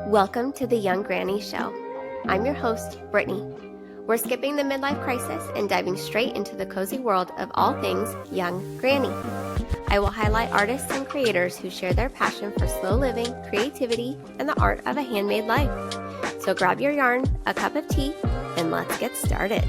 Welcome to the Young Granny Show. I'm your host, Brittany. We're skipping the midlife crisis and diving straight into the cozy world of all things young granny. I will highlight artists and creators who share their passion for slow living, creativity, and the art of a handmade life. So grab your yarn, a cup of tea, and let's get started.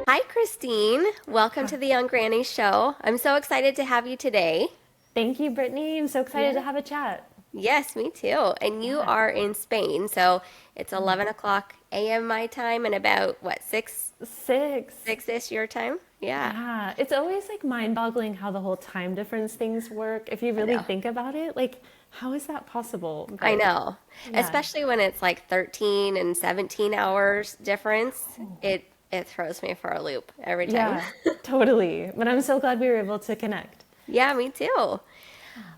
Hi, Christine. Welcome to the Young Granny Show. I'm so excited to have you today. Thank you, Brittany. I'm so excited to have a chat. Yes, me too. And you are in Spain, so it's 11 o'clock a.m. my time and about, what, 6-ish your time? Yeah. Yeah, it's always like mind-boggling how the whole time difference things work. If you really think about it, like, how is that possible? But, I know. yeah. Especially when it's like 13 and 17 hours difference. It throws me for a loop every time. Yeah, totally. But I'm so glad we were able to connect. Yeah, me too.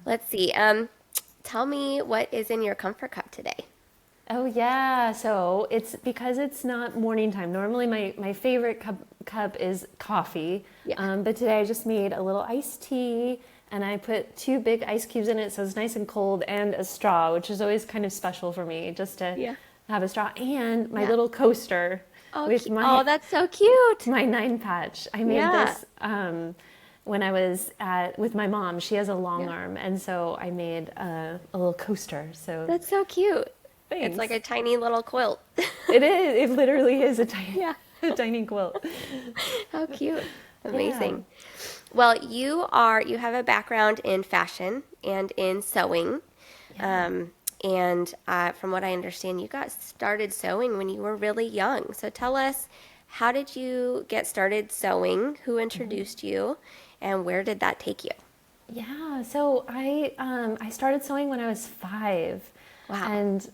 Let's see. Tell me what is in your comfort cup today. Oh, yeah. So it's because it's not morning time. Normally, my favorite cup is coffee. Yeah. But today I just made a little iced tea and I put 2 big ice cubes in it so it's nice and cold, and a straw, which is always kind of special for me, just to have a straw, and my little coaster. Oh, With that's so cute. my 9 patch. I made this when I was with my mom. She has a long arm, and so I made a little coaster. So That's so cute. thanks. It's like a tiny little quilt. It is. It literally is a tiny quilt. How cute. Amazing. Well, you have a background in fashion and in sewing. And from what I understand, you got started sewing when you were really young. So tell us, how did you get started sewing? Who introduced you? And where did that take you? Yeah. So I started sewing when I was 5. Wow. And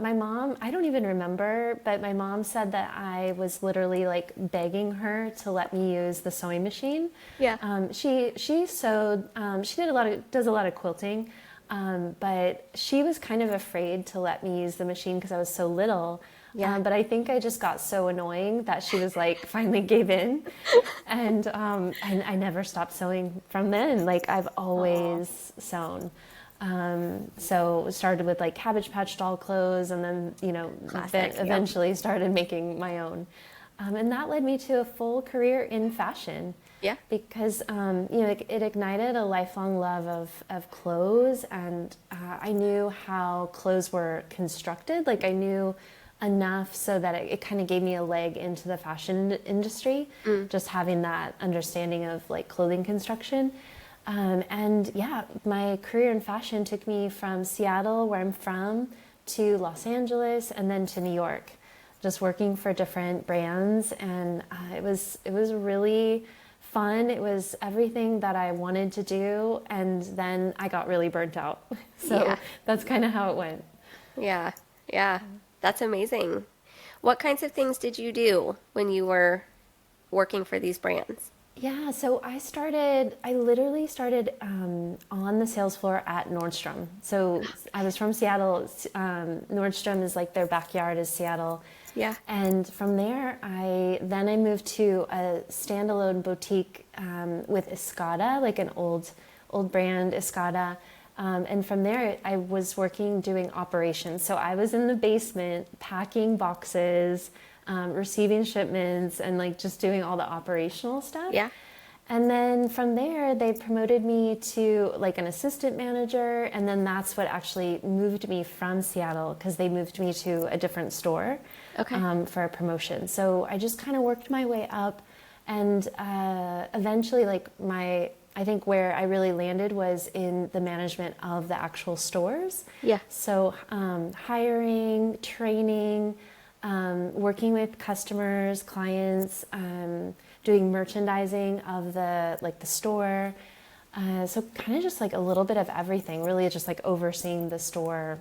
my mom, I don't even remember, but my mom said that I was literally like begging her to let me use the sewing machine. Yeah. She sewed, she does a lot of quilting, but she was kind of afraid to let me use the machine because I was so little. Yeah. But I think I just got so annoying that she was like, finally gave in. And I never stopped sewing from then. Like, I've always sewn. So it started with like Cabbage Patch doll clothes, and then, eventually started making my own. And that led me to a full career in fashion. Yeah. Because, it ignited a lifelong love of clothes, and I knew how clothes were constructed. Like, I knew enough so that it kind of gave me a leg into the fashion industry, just having that understanding of like clothing construction. My career in fashion took me from Seattle, where I'm from, to Los Angeles, and then to New York, just working for different brands. And it was really fun. It was everything that I wanted to do. And then I got really burnt out. So that's kind of how it went. Yeah. Yeah. That's amazing. What kinds of things did you do when you were working for these brands? Yeah, so I literally started on the sales floor at Nordstrom. So I was from Seattle. Nordstrom is like their backyard is Seattle. Yeah. And from there, I moved to a standalone boutique with Escada, like an old brand, Escada. And from there, I was doing operations. So I was in the basement packing boxes, receiving shipments, and like just doing all the operational stuff. Yeah. And then from there, they promoted me to like an assistant manager. And then that's what actually moved me from Seattle, because they moved me to a different store for a promotion. So I just kind of worked my way up. And eventually, I think where I really landed was in the management of the actual stores. Yeah. So hiring, training, working with customers, clients, doing merchandising of the store. So kind of just like a little bit of everything, really just like overseeing the store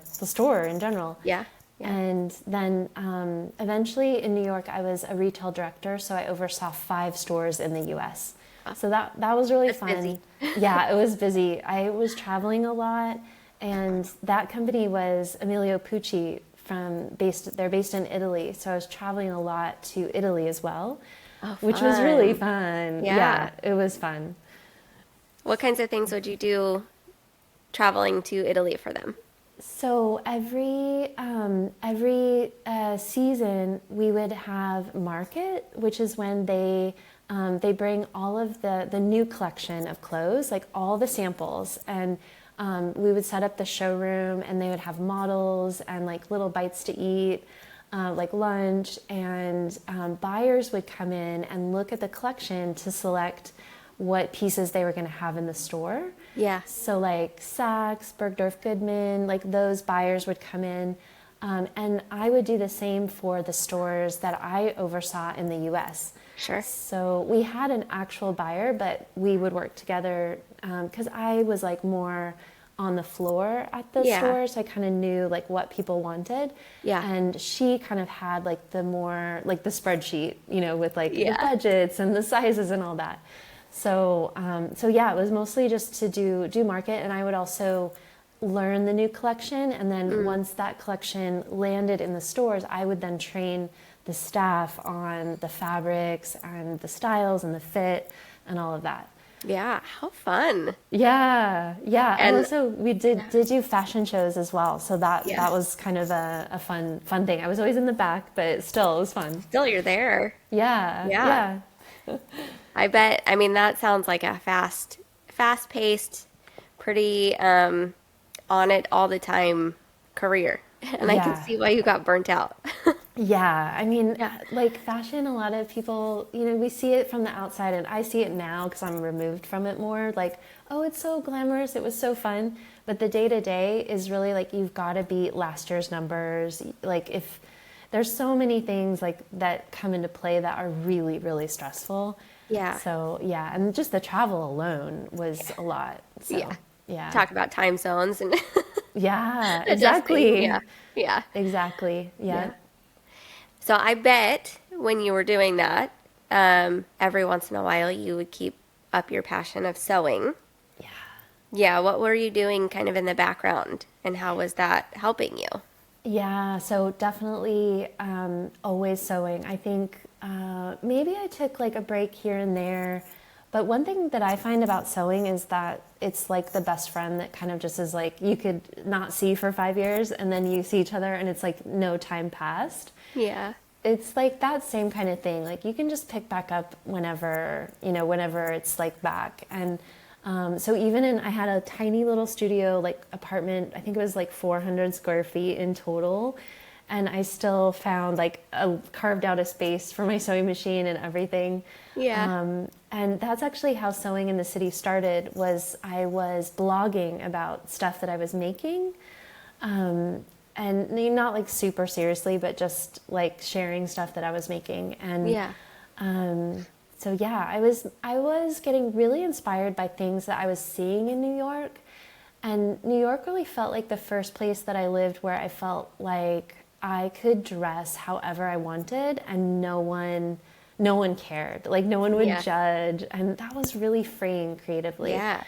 in general. Yeah. And then eventually in New York, I was a retail director. So I oversaw 5 stores in the US. So that was really fun. Busy. Yeah, it was busy. I was traveling a lot, and that company was Emilio Pucci they're based in Italy. So I was traveling a lot to Italy as well, which was really fun. Yeah, it was fun. What kinds of things would you do traveling to Italy for them? So every season we would have market, which is when they bring all of the new collection of clothes, like all the samples, and we would set up the showroom, and they would have models and like little bites to eat, like lunch, and buyers would come in and look at the collection to select what pieces they were going to have in the store. Yeah. So like Saks, Bergdorf Goodman, like those buyers would come in, and I would do the same for the stores that I oversaw in the US. Sure. So we had an actual buyer, but we would work together because I was like more on the floor at the stores. I kind of knew like what people wanted. Yeah. And she kind of had like the more like the spreadsheet, you know, with like the budgets and the sizes and all that. So, it was mostly just to do market, and I would also learn the new collection. And then once that collection landed in the stores, I would then train the staff on the fabrics and the styles and the fit and all of that. Yeah. How fun. Yeah. And also we did do fashion shows as well. So that was kind of a fun thing. I was always in the back, but still it was fun. Still, you're there. Yeah. I bet. I mean, that sounds like a fast-paced, pretty on it all the time career, and I can see why you got burnt out. Yeah, I mean, like fashion, a lot of people, you know, we see it from the outside, and I see it now because I'm removed from it more. Like, oh, it's so glamorous, it was so fun, but the day-to-day is really like you've got to beat last year's numbers. Like, if there's so many things like that come into play that are really, really stressful. Yeah. So, and just the travel alone was a lot. So, Talk about time zones and yeah, exactly. Yeah. Exactly. Yeah. So I bet when you were doing that, every once in a while you would keep up your passion of sewing. Yeah. Yeah. What were you doing kind of in the background, and how was that helping you? Yeah, so definitely always sewing. I think maybe I took like a break here and there, but one thing that I find about sewing is that it's like the best friend that kind of just is like you could not see for 5 years, and then you see each other and it's like no time passed. Yeah. It's like that same kind of thing. Like you can just pick back up whenever it's like back. And so I had a tiny little studio, like apartment, I think it was like 400 square feet in total. And I still found like carved out a space for my sewing machine and everything. Yeah. And that's actually how sewing in the city started. I was blogging about stuff that I was making. And not like super seriously, but just like sharing stuff that I was making. And I was getting really inspired by things that I was seeing in New York. And New York really felt like the first place that I lived where I felt like I could dress however I wanted, and no one cared. Like no one would judge, and that was really freeing creatively. Yeah.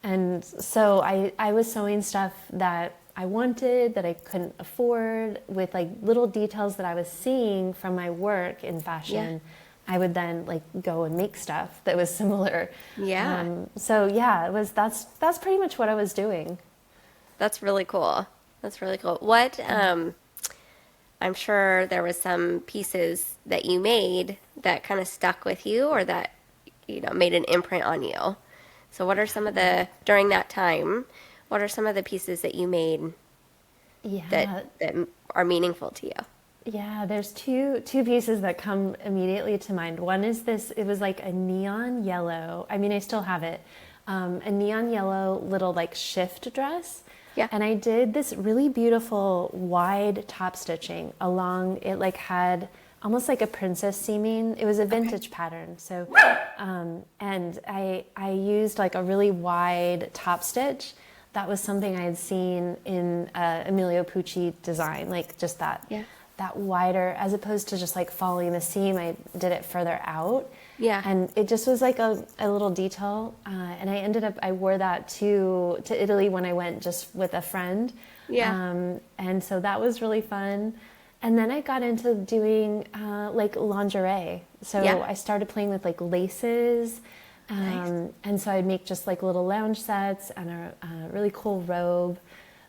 And so I was sewing stuff that I wanted, that I couldn't afford, with like little details that I was seeing from my work in fashion. I would then like go and make stuff that was similar. Yeah. That's pretty much what I was doing. That's really cool. What, I'm sure there was some pieces that you made that kind of stuck with you, or that, made an imprint on you. So what are some of during that time, what are some of the pieces that you made that are meaneful to you? Yeah, there's two pieces that come immediately to mind. One is it was like a neon yellow, I mean, I still have it, a neon yellow little like shift dress. Yeah. And I did this really beautiful wide top stitching along, it like had almost like a princess seaming. It was a vintage pattern. So, and I used like a really wide top stitch. That was something I had seen in Emilio Pucci design, like just that wider, as opposed to just like following the seam. I did it further out. Yeah. And it just was like a little detail. And I wore that to Italy when I went just with a friend. Yeah. And so that was really fun. And then I got into doing like lingerie. So I started playing with like laces. Nice. And so I'd make just like little lounge sets and a really cool robe.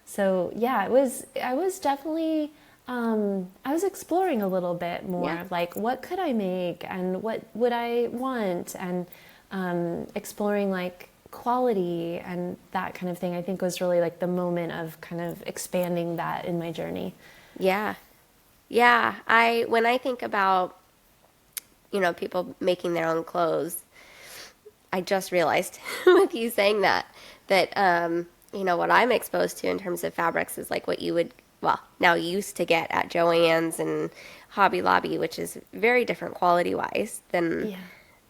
So yeah, I was definitely, I was exploring a little bit more, Yeah. like what could I make and what would I want, and exploring like quality and that kind of thing. I think was really like the moment of kind of expanding that in my journey. Yeah. Yeah. When I think about, people making their own clothes, I just realized with you saying that, what I'm exposed to in terms of fabrics is like what you would, well, now used to get at Joann's and Hobby Lobby, which is very different quality wise than Yeah.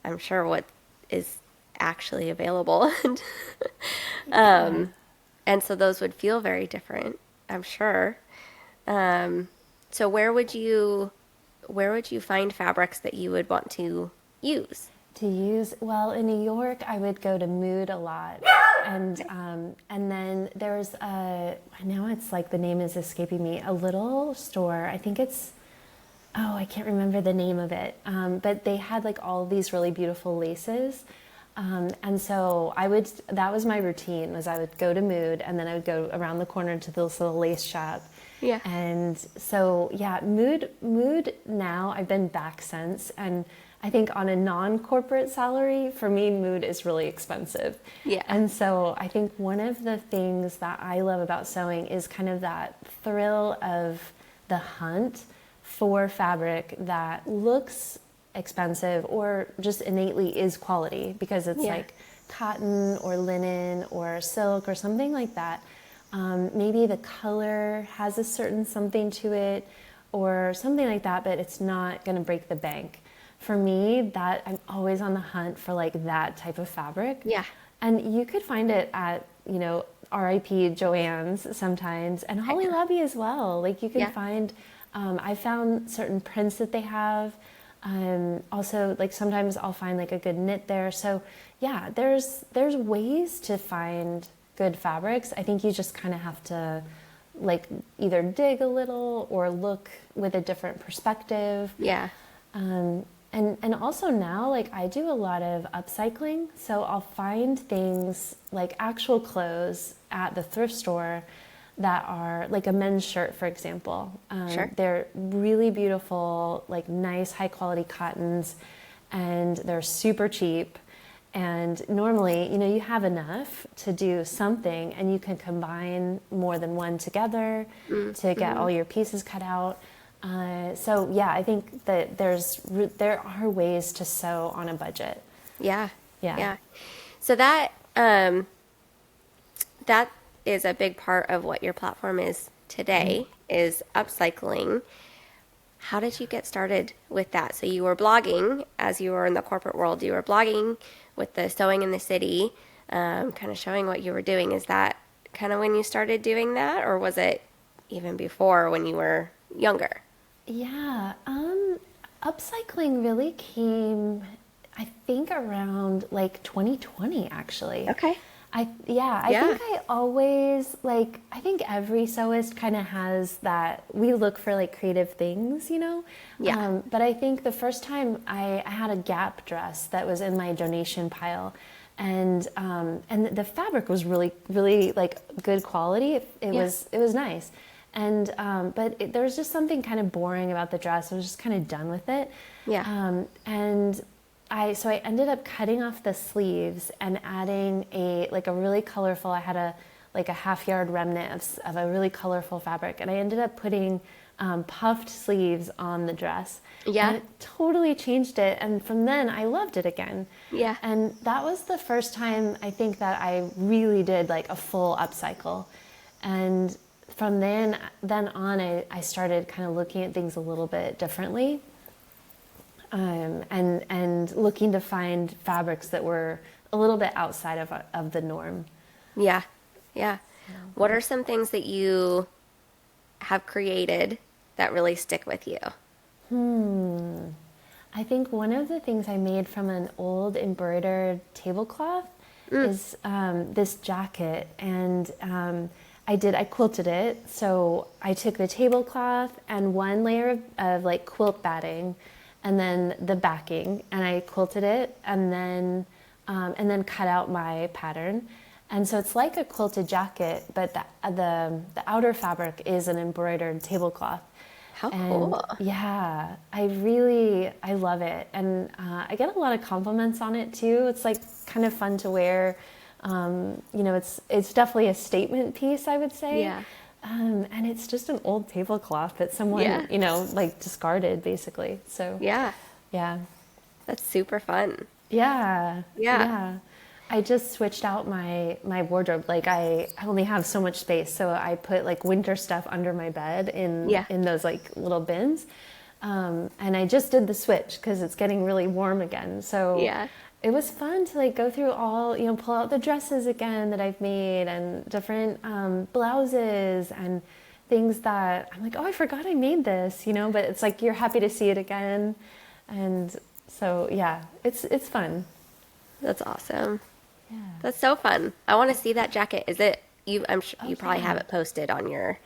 I'm sure what is actually available. Yeah. And so those would feel very different, I'm sure. So where would you find fabrics that you would want to use? To use, well, in New York, I would go to Mood a lot, and then there's now it's like the name is escaping me, a little store. I think it's, oh, I can't remember the name of it, but they had like all these really beautiful laces. And so that was my routine, was I would go to Mood and then I would go around the corner to this little lace shop. Yeah. And so, yeah, Mood now, I've been back since, and I think on a non-corporate salary, for me, Mood is really expensive. Yeah. And so I think one of the things that I love about sewing is kind of that thrill of the hunt for fabric that looks expensive or just innately is quality, because it's like cotton or linen or silk or something like that. Maybe the color has a certain something to it or something like that, but it's not going to break the bank. For me, that I'm always on the hunt for like that type of fabric. Yeah. And you could find it at, RIP Joann's sometimes, and Holly Lobby as well. Like you can find, I found certain prints that they have. Also, like sometimes I'll find like a good knit there. So yeah, there's ways to find good fabrics. I think you just kind of have to like either dig a little or look with a different perspective. Yeah. And also now, like I do a lot of upcycling. So I'll find things like actual clothes at the thrift store that are like a men's shirt, for example. Sure. They're really beautiful, like nice high quality cottons, and they're super cheap. And normally, you have enough to do something, and you can combine more than one together to get all your pieces cut out. So yeah, I think that there are ways to sew on a budget. Yeah. Yeah. Yeah. So that is a big part of what your platform is today, is upcycling. How did you get started with that? So you were blogging as you were in the corporate world. You were blogging with the Sewing in the City, kind of showing what you were doing. Is that kind of when you started doing that, or was it even before when you were younger? Yeah, upcycling really came, I think, around like 2020, actually. Okay. I think I always, like, I think every sewist kind of has that, we look for like creative things, Yeah. But I think the first time I had a Gap dress that was in my donation pile, and the fabric was really, really like good quality. It was nice. And but there was just something kind of boring about the dress. I was just kind of done with it. Yeah. And I ended up cutting off the sleeves and adding a really colorful. I had a half yard remnant of a really colorful fabric, and I ended up putting puffed sleeves on the dress. Yeah. And it totally changed it. And from then I loved it again. Yeah. And that was the first time I think that I really did like a full upcycle. And from then on, I started kind of looking at things a little bit differently, and looking to find fabrics that were a little bit outside of the norm. Yeah. Yeah. What are some things that you have created that really stick with you? I think one of the things I made from an old embroidered tablecloth is this jacket, and I quilted it. So I took the tablecloth and one layer of like quilt batting, and then the backing, and I quilted it, and then cut out my pattern. And so it's like a quilted jacket, but the outer fabric is an embroidered tablecloth. How And cool. yeah, I love it. And I get a lot of compliments on it too. It's like kind of fun to wear. It's definitely a statement piece, I would say. Yeah. And it's just an old tablecloth that someone, Yeah. like discarded basically. So Yeah. yeah. That's super fun. Yeah. Yeah. Yeah. I just switched out my wardrobe. Like I only have so much space, so I put like winter stuff under my bed Yeah. in those like little bins. And I just did the switch because it's getting really warm again. So Yeah. it was fun to like go through all, pull out the dresses again that I've made and different blouses and things that I'm like, oh, I forgot I made this, but it's like you're happy to see it again. And so yeah, it's fun. That's awesome. Yeah. That's so fun. I want to see that jacket. Is it you? I'm sure you probably yeah. have it posted on your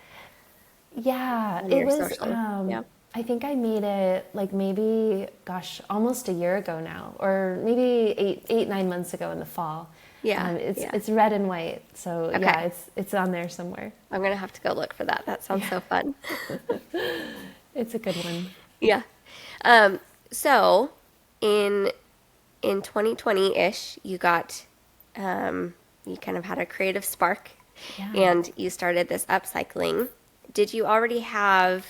Yeah, on it your was, social. Yeah. I think I made it like maybe, gosh, almost a year ago now, or maybe 9 months ago in the fall. Yeah. It's red and white. So Okay. yeah, it's on there somewhere. I'm gonna have to go look for that. That sounds so fun. It's a good one. Yeah. So in 2020-ish, you got you kind of had a creative spark, Yeah. and you started this upcycling. Did you already have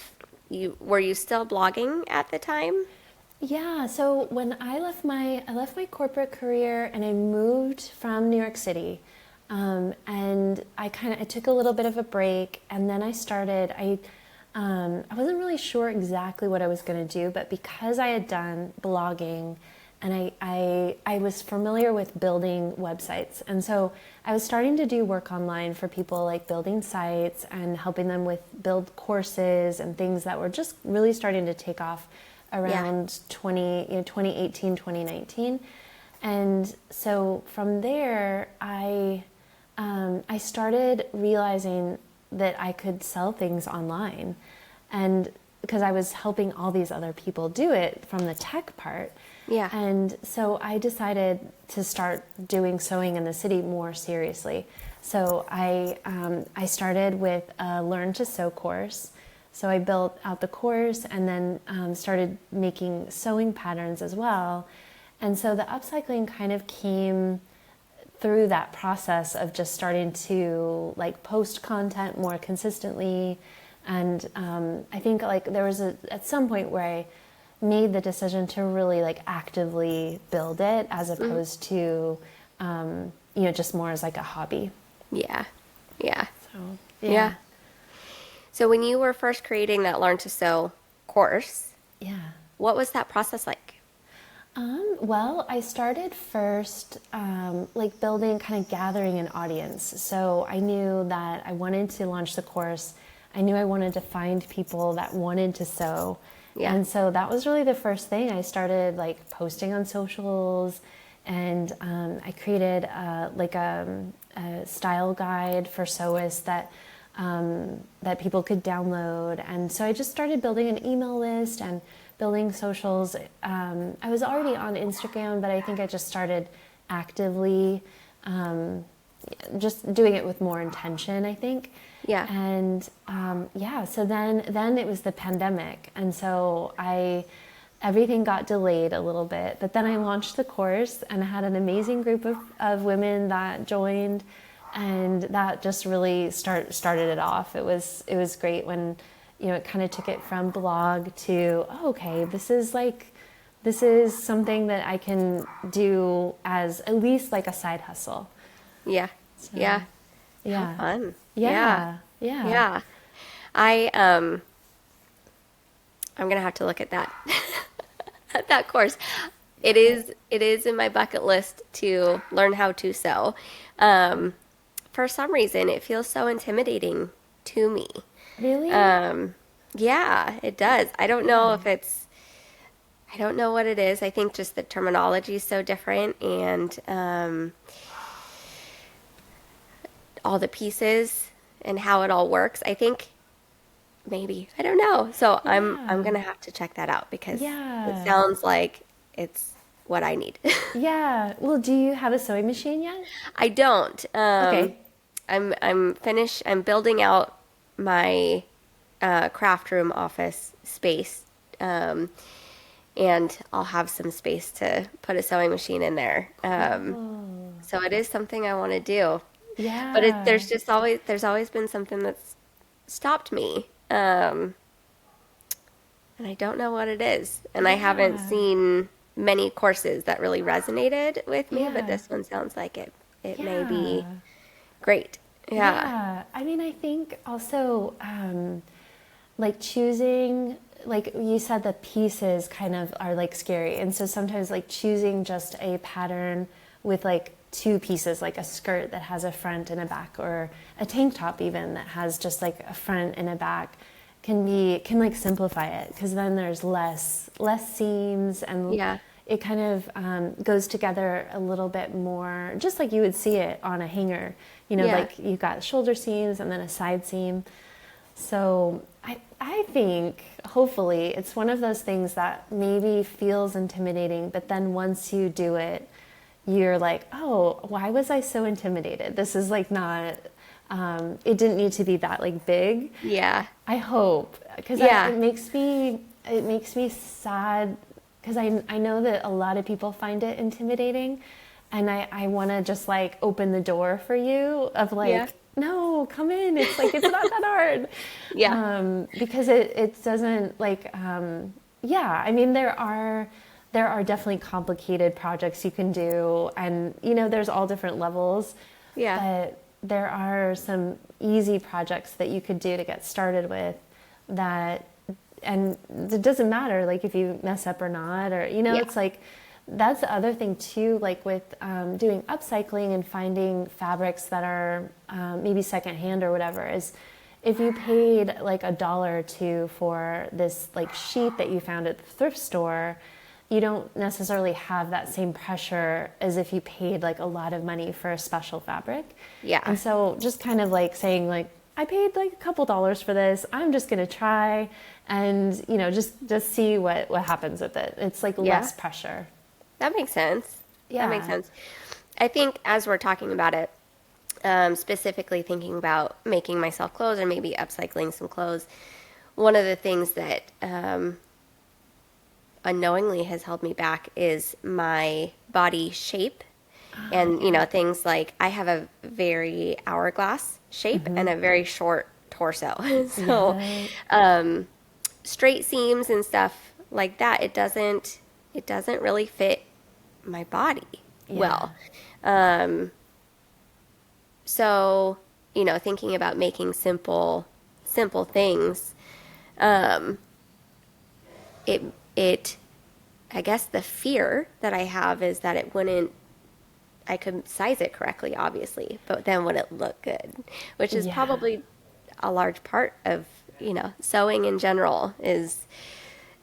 were you still blogging at the time? Yeah, so when I left my corporate career and I moved from New York City, and I took a little bit of a break, and then I wasn't really sure exactly what I was going to do, but because I had done blogging and I was familiar with building websites, and so I was starting to do work online for people, like building sites and helping them with build courses and things that were just really starting to take off around 2018, 2019. And so from there, I started realizing that I could sell things online, and because I was helping all these other people do it from the tech part. Yeah. And so I decided to start doing sewing in the city more seriously. So I started with a Learn to Sew course. So I built out the course and then started making sewing patterns as well. And so the upcycling kind of came through that process of just starting to like post content more consistently. And I think like there was at some point where I made the decision to really like actively build it as opposed to, just more as like a hobby. Yeah. Yeah. So, Yeah. So when you were first creating that Learn to Sew course, Yeah. what was that process like? Well, I started first like building, kind of gathering an audience. So I knew that I wanted to launch the course. I knew I wanted to find people that wanted to sew. Yeah. And so that was really the first thing. I started like posting on socials, and I created a style guide for sewists that people could download. And so I just started building an email list and building socials. I was already on Instagram, but I think I just started actively just doing it with more intention, I think. Yeah. And so then it was the pandemic, and so everything got delayed a little bit. But then I launched the course, and I had an amazing group of women that joined, and that just really started it off. It was great when it kind of took it from blog to okay, this is something that I can do as at least like a side hustle. Yeah. So, Yeah. yeah. How fun. Yeah. Yeah. I'm gonna have to look at that at that course. It is in my bucket list to learn how to sew. For some reason, it feels so intimidating to me. Really? Yeah, it does. I don't know I don't know what it is. I think just the terminology is so different, and all the pieces and how it all works. I think maybe, I don't know. So I'm going to have to check that out because it sounds like it's what I need. Yeah. Well, do you have a sewing machine yet? I don't. Okay. I'm finished. I'm building out my craft room office space, and I'll have some space to put a sewing machine in there. Oh, So it is something I want to do, but yeah. there's always been something that's stopped me, and I don't know what it is. And I haven't Yeah. seen many courses that really resonated with me, but Yeah. this one sounds like it may be Yeah. great. Yeah. Yeah. I mean, I think also, like choosing, like you said, the pieces kind of are like scary. And so sometimes like choosing just a pattern with like two pieces, like a skirt that has a front and a back, or a tank top even that has just like a front and a back, can like simplify it, because then there's less seams, and Yeah. it kind of goes together a little bit more, just like you would see it on a hanger. You know, Yeah. like you've got shoulder seams and then a side seam. So I think hopefully it's one of those things that maybe feels intimidating, but then once you do it, you're like, oh, why was I so intimidated? This is like not, it didn't need to be that like big. Yeah. I hope, because Yeah. it makes me sad, because I know that a lot of people find it intimidating, and I want to just like open the door for you of like, Yeah. no, come in. It's like, it's not that hard. Yeah. Because it doesn't like, yeah, I mean, there are definitely complicated projects you can do, and you know, there's all different levels, Yeah. but there are some easy projects that you could do to get started with that, and it doesn't matter like if you mess up or not, or you know, Yeah. it's like, that's the other thing too, like with doing upcycling and finding fabrics that are maybe secondhand or whatever, is if you paid like $1 or $2 for this like sheet that you found at the thrift store, you don't necessarily have that same pressure as if you paid like a lot of money for a special fabric. Yeah. And so just kind of like saying like, I paid like a couple dollars for this, I'm just going to try, and you know, just see what happens with it. It's like Yeah. less pressure. That makes sense. That makes Yeah. sense. I think as we're talking about it, specifically thinking about making myself clothes or maybe upcycling some clothes, one of the things that unknowingly has held me back is my body shape. And, you know, things like I have a very hourglass shape and a very short torso. So, Yeah. straight seams and stuff like that, it doesn't really fit my body well. So, you know, thinking about making simple things, it I guess the fear that I have is that I could size it correctly, obviously, but then would it look good? Which is Yeah. probably a large part of, you know, sewing in general is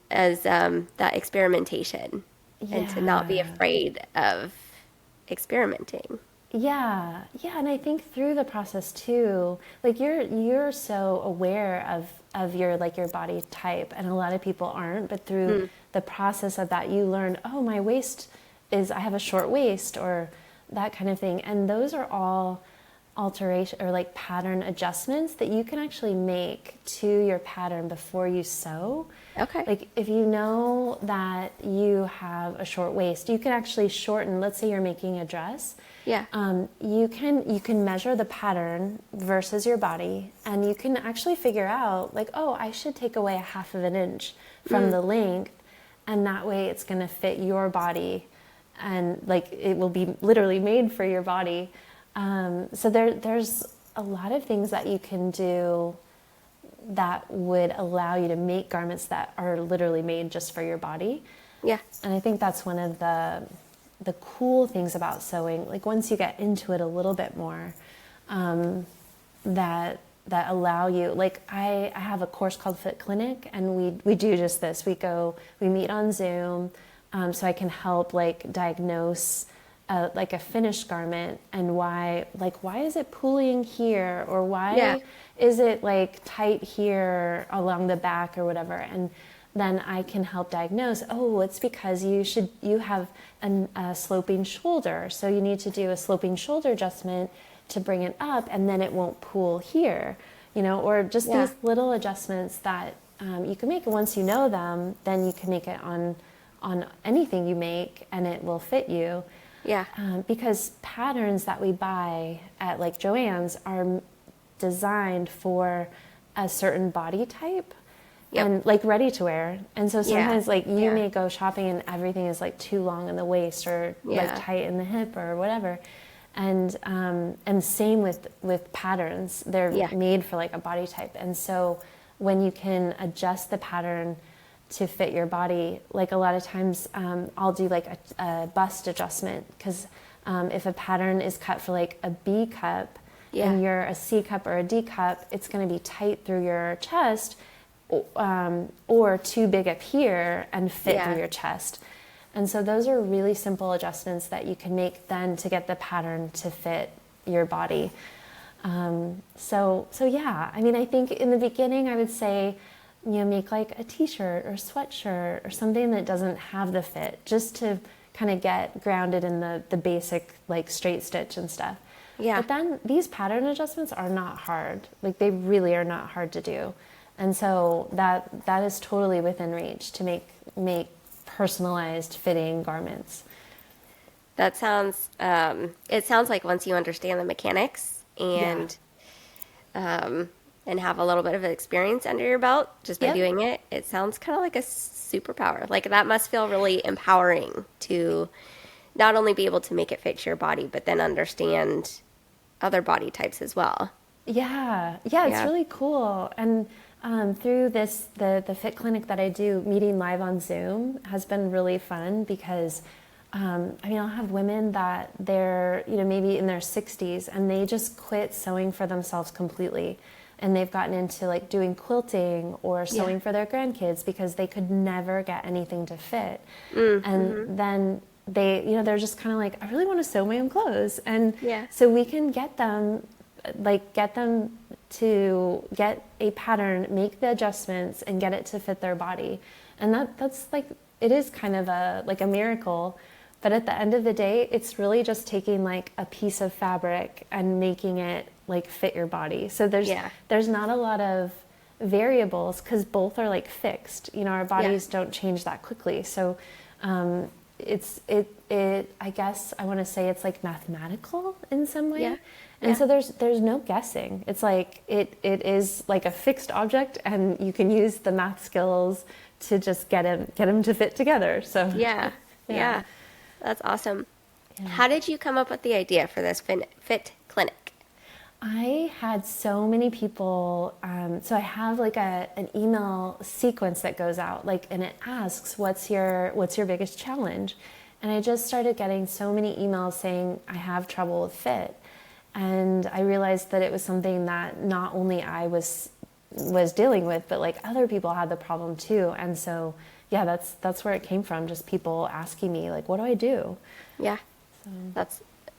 that experimentation, and to not be Yeah. afraid of experimenting. Yeah, yeah, and I think through the process too, like you're so aware of your like your body type, and a lot of people aren't. But through the process of that, you learn, oh, my waist is, I have a short waist, or that kind of thing, and those are all alteration or like pattern adjustments that you can actually make to your pattern before you sew. Okay. Like if you know that you have a short waist, you can actually shorten. Let's say you're making a dress. Yeah. You can measure the pattern versus your body, and you can actually figure out like, oh, I should take away a half of an inch from the length, and that way it's going to fit your body, and like it will be literally made for your body. So there's a lot of things that you can do that would allow you to make garments that are literally made just for your body. Yeah. And I think that's one of the cool things about sewing. Like once you get into it a little bit more, that allow you. Like I have a course called Fit Clinic, and we do just this. We meet on Zoom, so I can help like diagnose like a finished garment, and why is it pooling here, or why Yeah. is it like tight here along the back or whatever. And then I can help diagnose, oh, it's because you have a sloping shoulder. So you need to do a sloping shoulder adjustment to bring it up, and then it won't pull here, or just these little adjustments that you can make. And once you know them, then you can make it on anything you make, and it will fit you. Yeah. Because patterns that we buy at like Joann's are designed for a certain body type. Yep. And like ready to wear. And so sometimes like you may go shopping and everything is like too long in the waist or like tight in the hip or whatever. And same with patterns. They're made for like a body type. And so when you can adjust the pattern to fit your body, like a lot of times I'll do like a bust adjustment, because if a pattern is cut for like a B cup and you're a C cup or a D cup, it's going to be tight through your chest, or too big up here and fit through your chest. And so those are really simple adjustments that you can make then to get the pattern to fit your body. So yeah, I mean, I think in the beginning I would say, make like a t-shirt or sweatshirt or something that doesn't have the fit, just to kind of get grounded in the basic like straight stitch and stuff. Yeah. But then these pattern adjustments are not hard. Like they really are not hard to do. And so that is totally within reach to make personalized fitting garments. That sounds, it sounds like once you understand the mechanics and have a little bit of experience under your belt just by doing it, it sounds kind of like a superpower. Like that must feel really empowering to not only be able to make it fit your body, but then understand other body types as well. Yeah, it's really cool. And through the fit clinic that I do, meeting live on Zoom has been really fun, because I'll have women that they're maybe in their 60s and they just quit sewing for themselves completely, and they've gotten into like doing quilting or sewing for their grandkids because they could never get anything to fit. And then they're just kind of like, I really want to sew my own clothes, and so we can get them to get a pattern, make the adjustments, and get it to fit their body. And that's like, it is kind of a miracle. But at the end of the day, it's really just taking like a piece of fabric and making it like fit your body. So there's not a lot of variables, because both are like fixed. Our bodies don't change that quickly. So I guess I want to say it's like mathematical in some way. And so there's no guessing. It's like it is like a fixed object, and you can use the math skills to just get them to fit together. So yeah. That's awesome. Yeah. How did you come up with the idea for this fit clinic? I had so many people. So I have like an email sequence that goes out, like, and it asks, what's your biggest challenge? And I just started getting so many emails saying I have trouble with fit. And I realized that it was something that not only I was dealing with, but like other people had the problem too. And so, that's where it came from. Just people asking me like, what do I do? Yeah. So.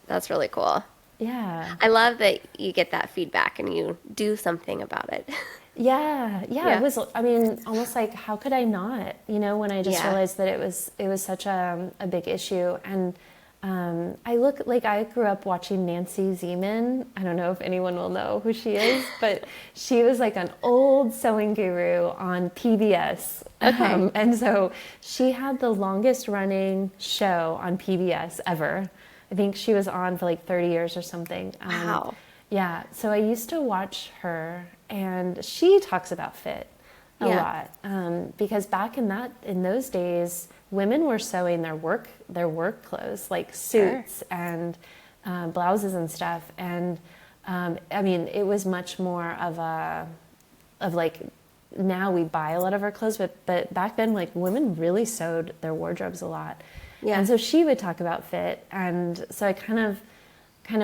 That's really cool. Yeah. I love that you get that feedback and you do something about it. Yeah. It was, almost like, how could I not, when I just realized that it was such a big issue. And I grew up watching Nancy Zeman. I don't know if anyone will know who she is, but she was like an old sewing guru on PBS. Okay. And so she had the longest running show on PBS ever. I think she was on for like 30 years or something. Wow. Yeah. So I used to watch her, and she talks about fit a lot. Because back in those days, women were sewing their work clothes, like suits and blouses and stuff. And it was much more of like, now we buy a lot of our clothes, but back then, like, women really sewed their wardrobes a lot. Yeah. And so she would talk about fit. And so I kind of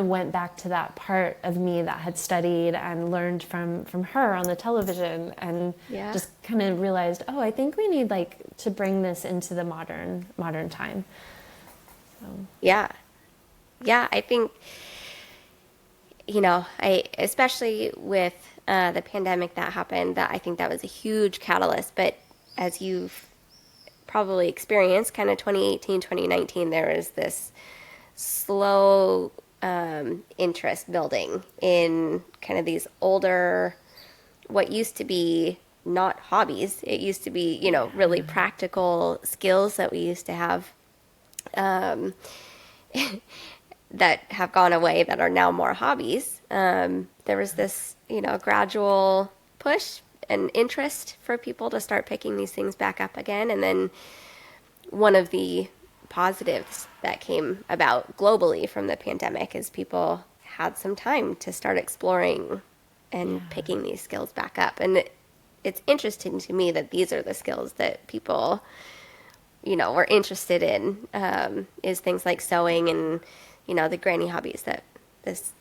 went back to that part of me that had studied and learned from her on the television, and just kind of realized, I think we need like to bring this into the modern time. So. Yeah. I think, especially with the pandemic that happened, that I think that was a huge catalyst. But as you've probably experienced, kind of 2018, 2019, there was this slow interest building in kind of these older, what used to be not hobbies. It used to be, really practical skills that we used to have that have gone away that are now more hobbies. There was this, gradual push and interest for people to start picking these things back up again. And then one of the positives that came about globally from the pandemic is people had some time to start exploring and picking these skills back up. And it's interesting to me that these are the skills that people, were interested in, is things like sewing and, the granny hobbies that this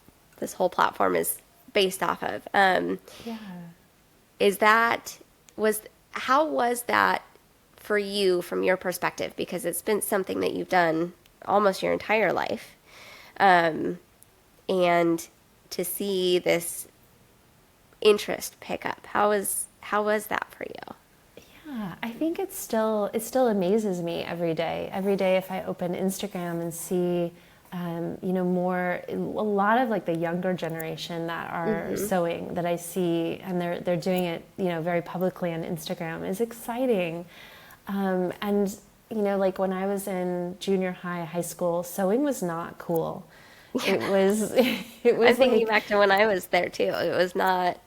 whole platform is based off of. How was that for you from your perspective? Because it's been something that you've done almost your entire life. And to see this interest pick up, how was that for you? Yeah, I think it still amazes me every day. Every day, if I open Instagram and see, a lot of like the younger generation that are sewing that I see, and they're doing it, very publicly on Instagram, is exciting. And like when I was in junior high school, sewing was not cool. Yeah. It was I'm thinking back to when I was there too. It was not.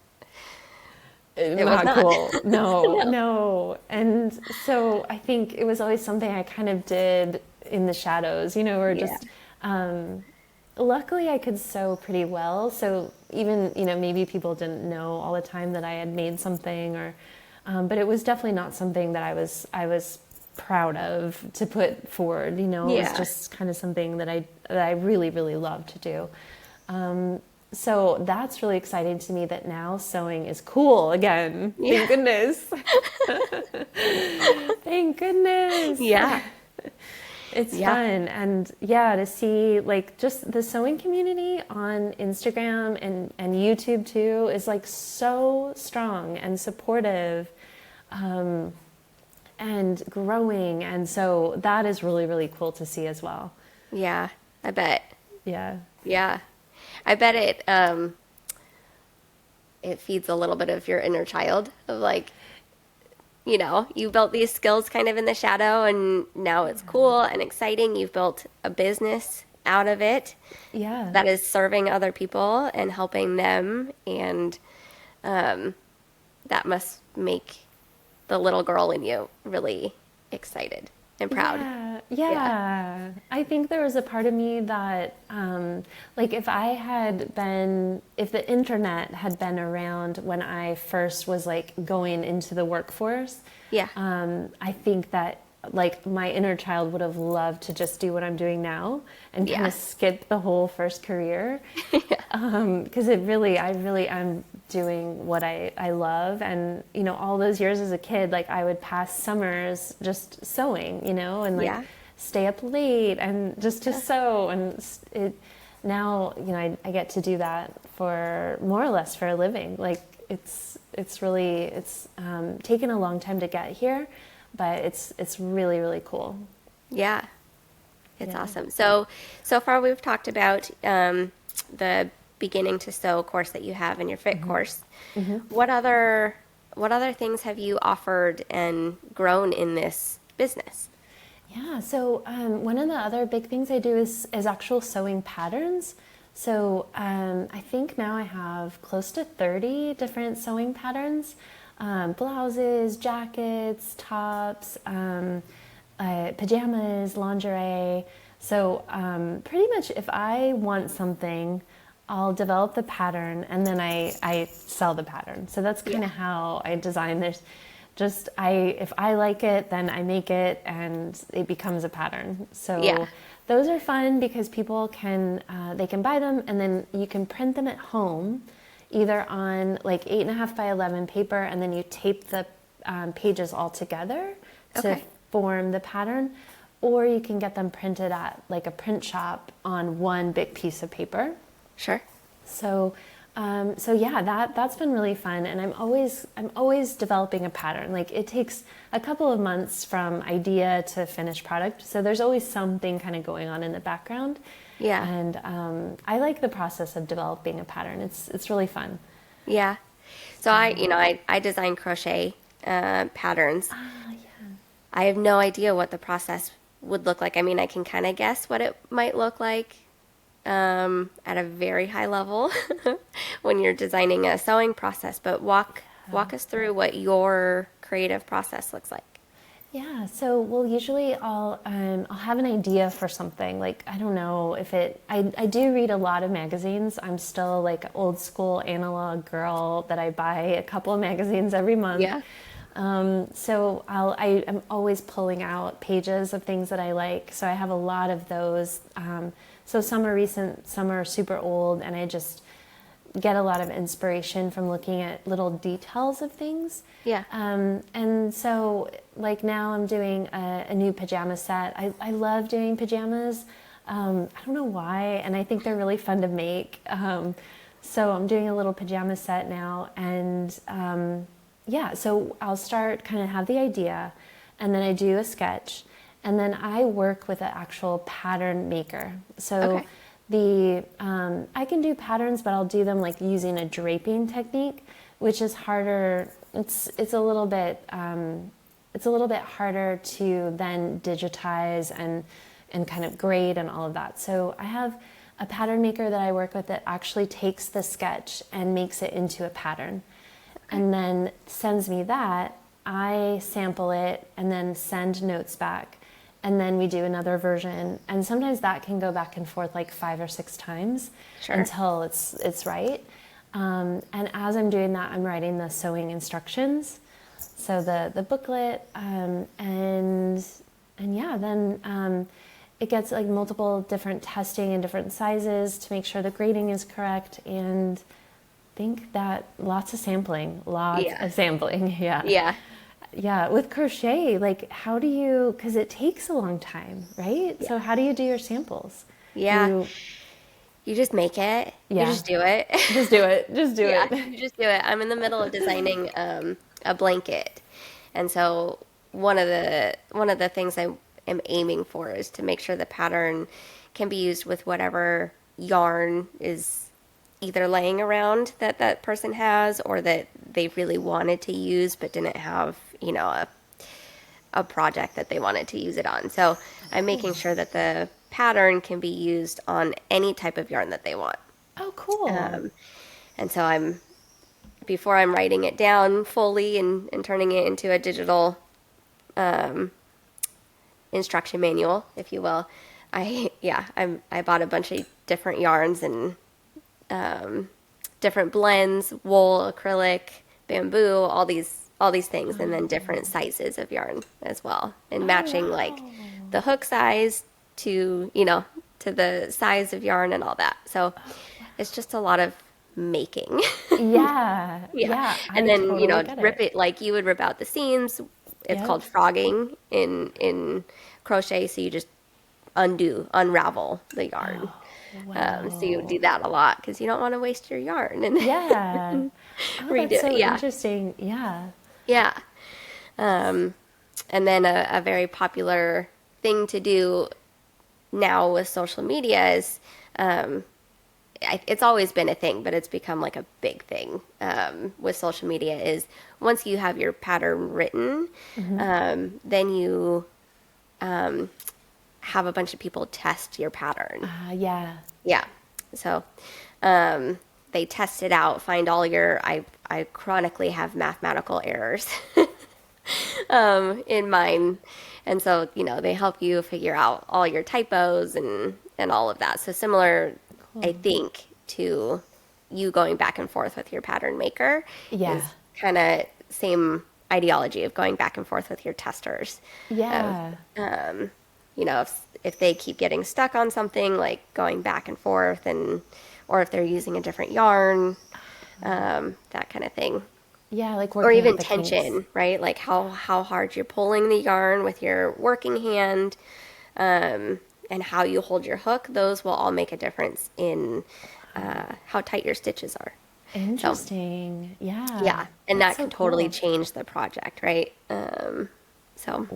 It was not cool. No. And so I think it was always something I kind of did in the shadows, or just, luckily I could sew pretty well. So even, maybe people didn't know all the time that I had made something but it was definitely not something that I was proud of to put forward, It was just kind of something that I really, really love to do. So that's really exciting to me that now sewing is cool again. Thank goodness. Thank goodness. Yeah. It's fun. And to see like just the sewing community on Instagram and YouTube too is like so strong and supportive, and growing. And so that is really, really cool to see as well. Yeah, I bet. Yeah. Yeah. I bet it feeds a little bit of your inner child of like, you built these skills kind of in the shadow and now it's cool and exciting. You've built a business out of it that is serving other people and helping them. And that must make the little girl in you really excited and proud. Yeah. I think there was a part of me that, like if the internet had been around when I first was like going into the workforce, I think that like my inner child would have loved to just do what I'm doing now and kind of skip the whole first career. Because I really am doing what I love. And, all those years as a kid, like I would pass summers just sewing, and like stay up late and just to sew. And now, I get to do that for more or less for a living. Like it's taken a long time to get here, but it's really, really cool. Yeah. It's awesome. So far we've talked about the beginning to sew course that you have in your fit course. What other things have you offered and grown in this business? Yeah, so one of the other big things I do is actual sewing patterns. So I think now I have close to 30 different sewing patterns, blouses, jackets, tops, pajamas, lingerie. So pretty much if I want something, I'll develop the pattern and then I sell the pattern. So that's kind of how I design this. If I like it, then I make it and it becomes a pattern. So those are fun because people they can buy them and then you can print them at home, either on like 8.5 by 11 paper, and then you tape the pages all together to form the pattern, or you can get them printed at like a print shop on one big piece of paper. Sure. So So yeah, that's been really fun, and I'm always developing a pattern. Like it takes a couple of months from idea to finished product, so there's always something kind of going on in the background. Yeah. And I like the process of developing a pattern. It's really fun. Yeah. So I design crochet patterns. Ah, yeah. I have no idea what the process would look like. I mean, I can kind of guess what it might look like at a very high level when you're designing a sewing process, but walk us through what your creative process looks like. Yeah, so well, usually I'll have an idea for something. Like I don't know if I do read a lot of magazines. I'm still like old school analog girl that I buy a couple of magazines every month. Yeah. So I am always pulling out pages of things that I like. So I have a lot of those. So some are recent, some are super old, and I just get a lot of inspiration from looking at little details of things. Yeah. And so like now I'm doing a new pajama set. I love doing pajamas. I don't know why, and I think they're really fun to make. So I'm doing a little pajama set now, and yeah, so I'll start kind of have the idea, and then I do a sketch, and then I work with an actual pattern maker. So I can do patterns, but I'll do them like using a draping technique, which is harder. It's a little bit harder to then digitize and kind of grade and all of that. So I have a pattern maker that I work with that actually takes the sketch and makes it into a pattern, and then sends me that. I sample it and then send notes back. And then we do another version, and sometimes that can go back and forth like 5 or 6 times until it's right. And as I'm doing that, I'm writing the sewing instructions, so the booklet, and yeah, then it gets like multiple different testing in different sizes to make sure the grading is correct, and I think that lots of sampling, yeah. Yeah, with crochet, like how do you, because it takes a long time, right? Yeah. So how do you do your samples? Yeah. You just make it. Yeah. You just do it. Just do it. Just do it. You just do it. I'm in the middle of designing a blanket. And so one of the things I am aiming for is to make sure the pattern can be used with whatever yarn is either laying around that person has, or that they really wanted to use but didn't have, a project that they wanted to use it on. So I'm making sure that the pattern can be used on any type of yarn that they want. Oh, cool. And so before I'm writing it down fully and turning it into a digital instruction manual, if you will, I bought a bunch of different yarns and different blends, wool, acrylic, bamboo, all these things, and then different sizes of yarn as well, and matching like the hook size to the size of yarn and all that. So it's just a lot of making. Yeah. And then rip it like you would rip out the seams. It's called frogging in crochet. So you just unravel the yarn. Wow. So you do that a lot because you don't want to waste your yarn. And redo that's so interesting. Yeah. And then a very popular thing to do now with social media is, it's always been a thing, but it's become like a big thing with social media, is once you have your pattern written, then you have a bunch of people test your pattern. Yeah. So they test it out, find all your, I chronically have mathematical errors in mine. And so, they help you figure out all your typos and all of that. So similar, cool. I think, to you going back and forth with your pattern maker. Yeah. Is kind of same ideology of going back and forth with your testers. Yeah. If they keep getting stuck on something, like going back and forth, or if they're using a different yarn, that kind of thing. Yeah, like or even tension, kinks. Right? Like how hard you're pulling the yarn with your working hand, and how you hold your hook. Those will all make a difference in how tight your stitches are. So Interesting. Yeah. yeah, and That's that so can totally cool. change the project, right? So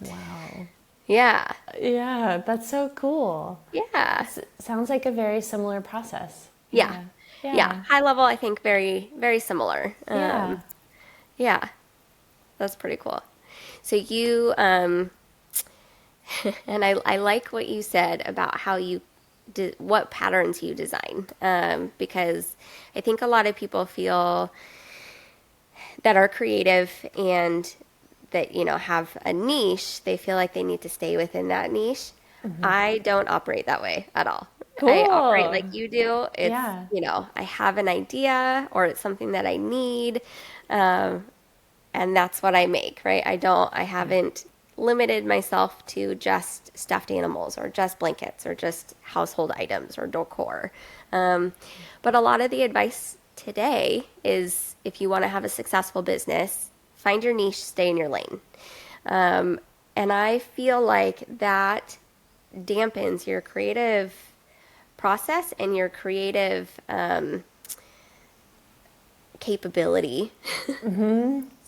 Wow. yeah, Yeah, that's so cool. yeah, Sounds like a very similar process. yeah, Yeah. yeah. Yeah. High level, I think very, very similar. Yeah. Yeah, that's pretty cool. So you, and I like what you said about how you what patterns you design, because I think a lot of people feel that are creative and that have a niche, they feel like they need to stay within that niche. I don't operate that way at all. I operate like Cool. you do. It's Yeah. I have an idea or it's something that I need, um, and that's what I make, right? I Yeah. haven't limited myself to just stuffed animals or just blankets or just household items or decor. But a lot of the advice today is if you want to have a successful business, find your niche, stay in your lane. Um, and I feel like that dampens your creative process and your creative capability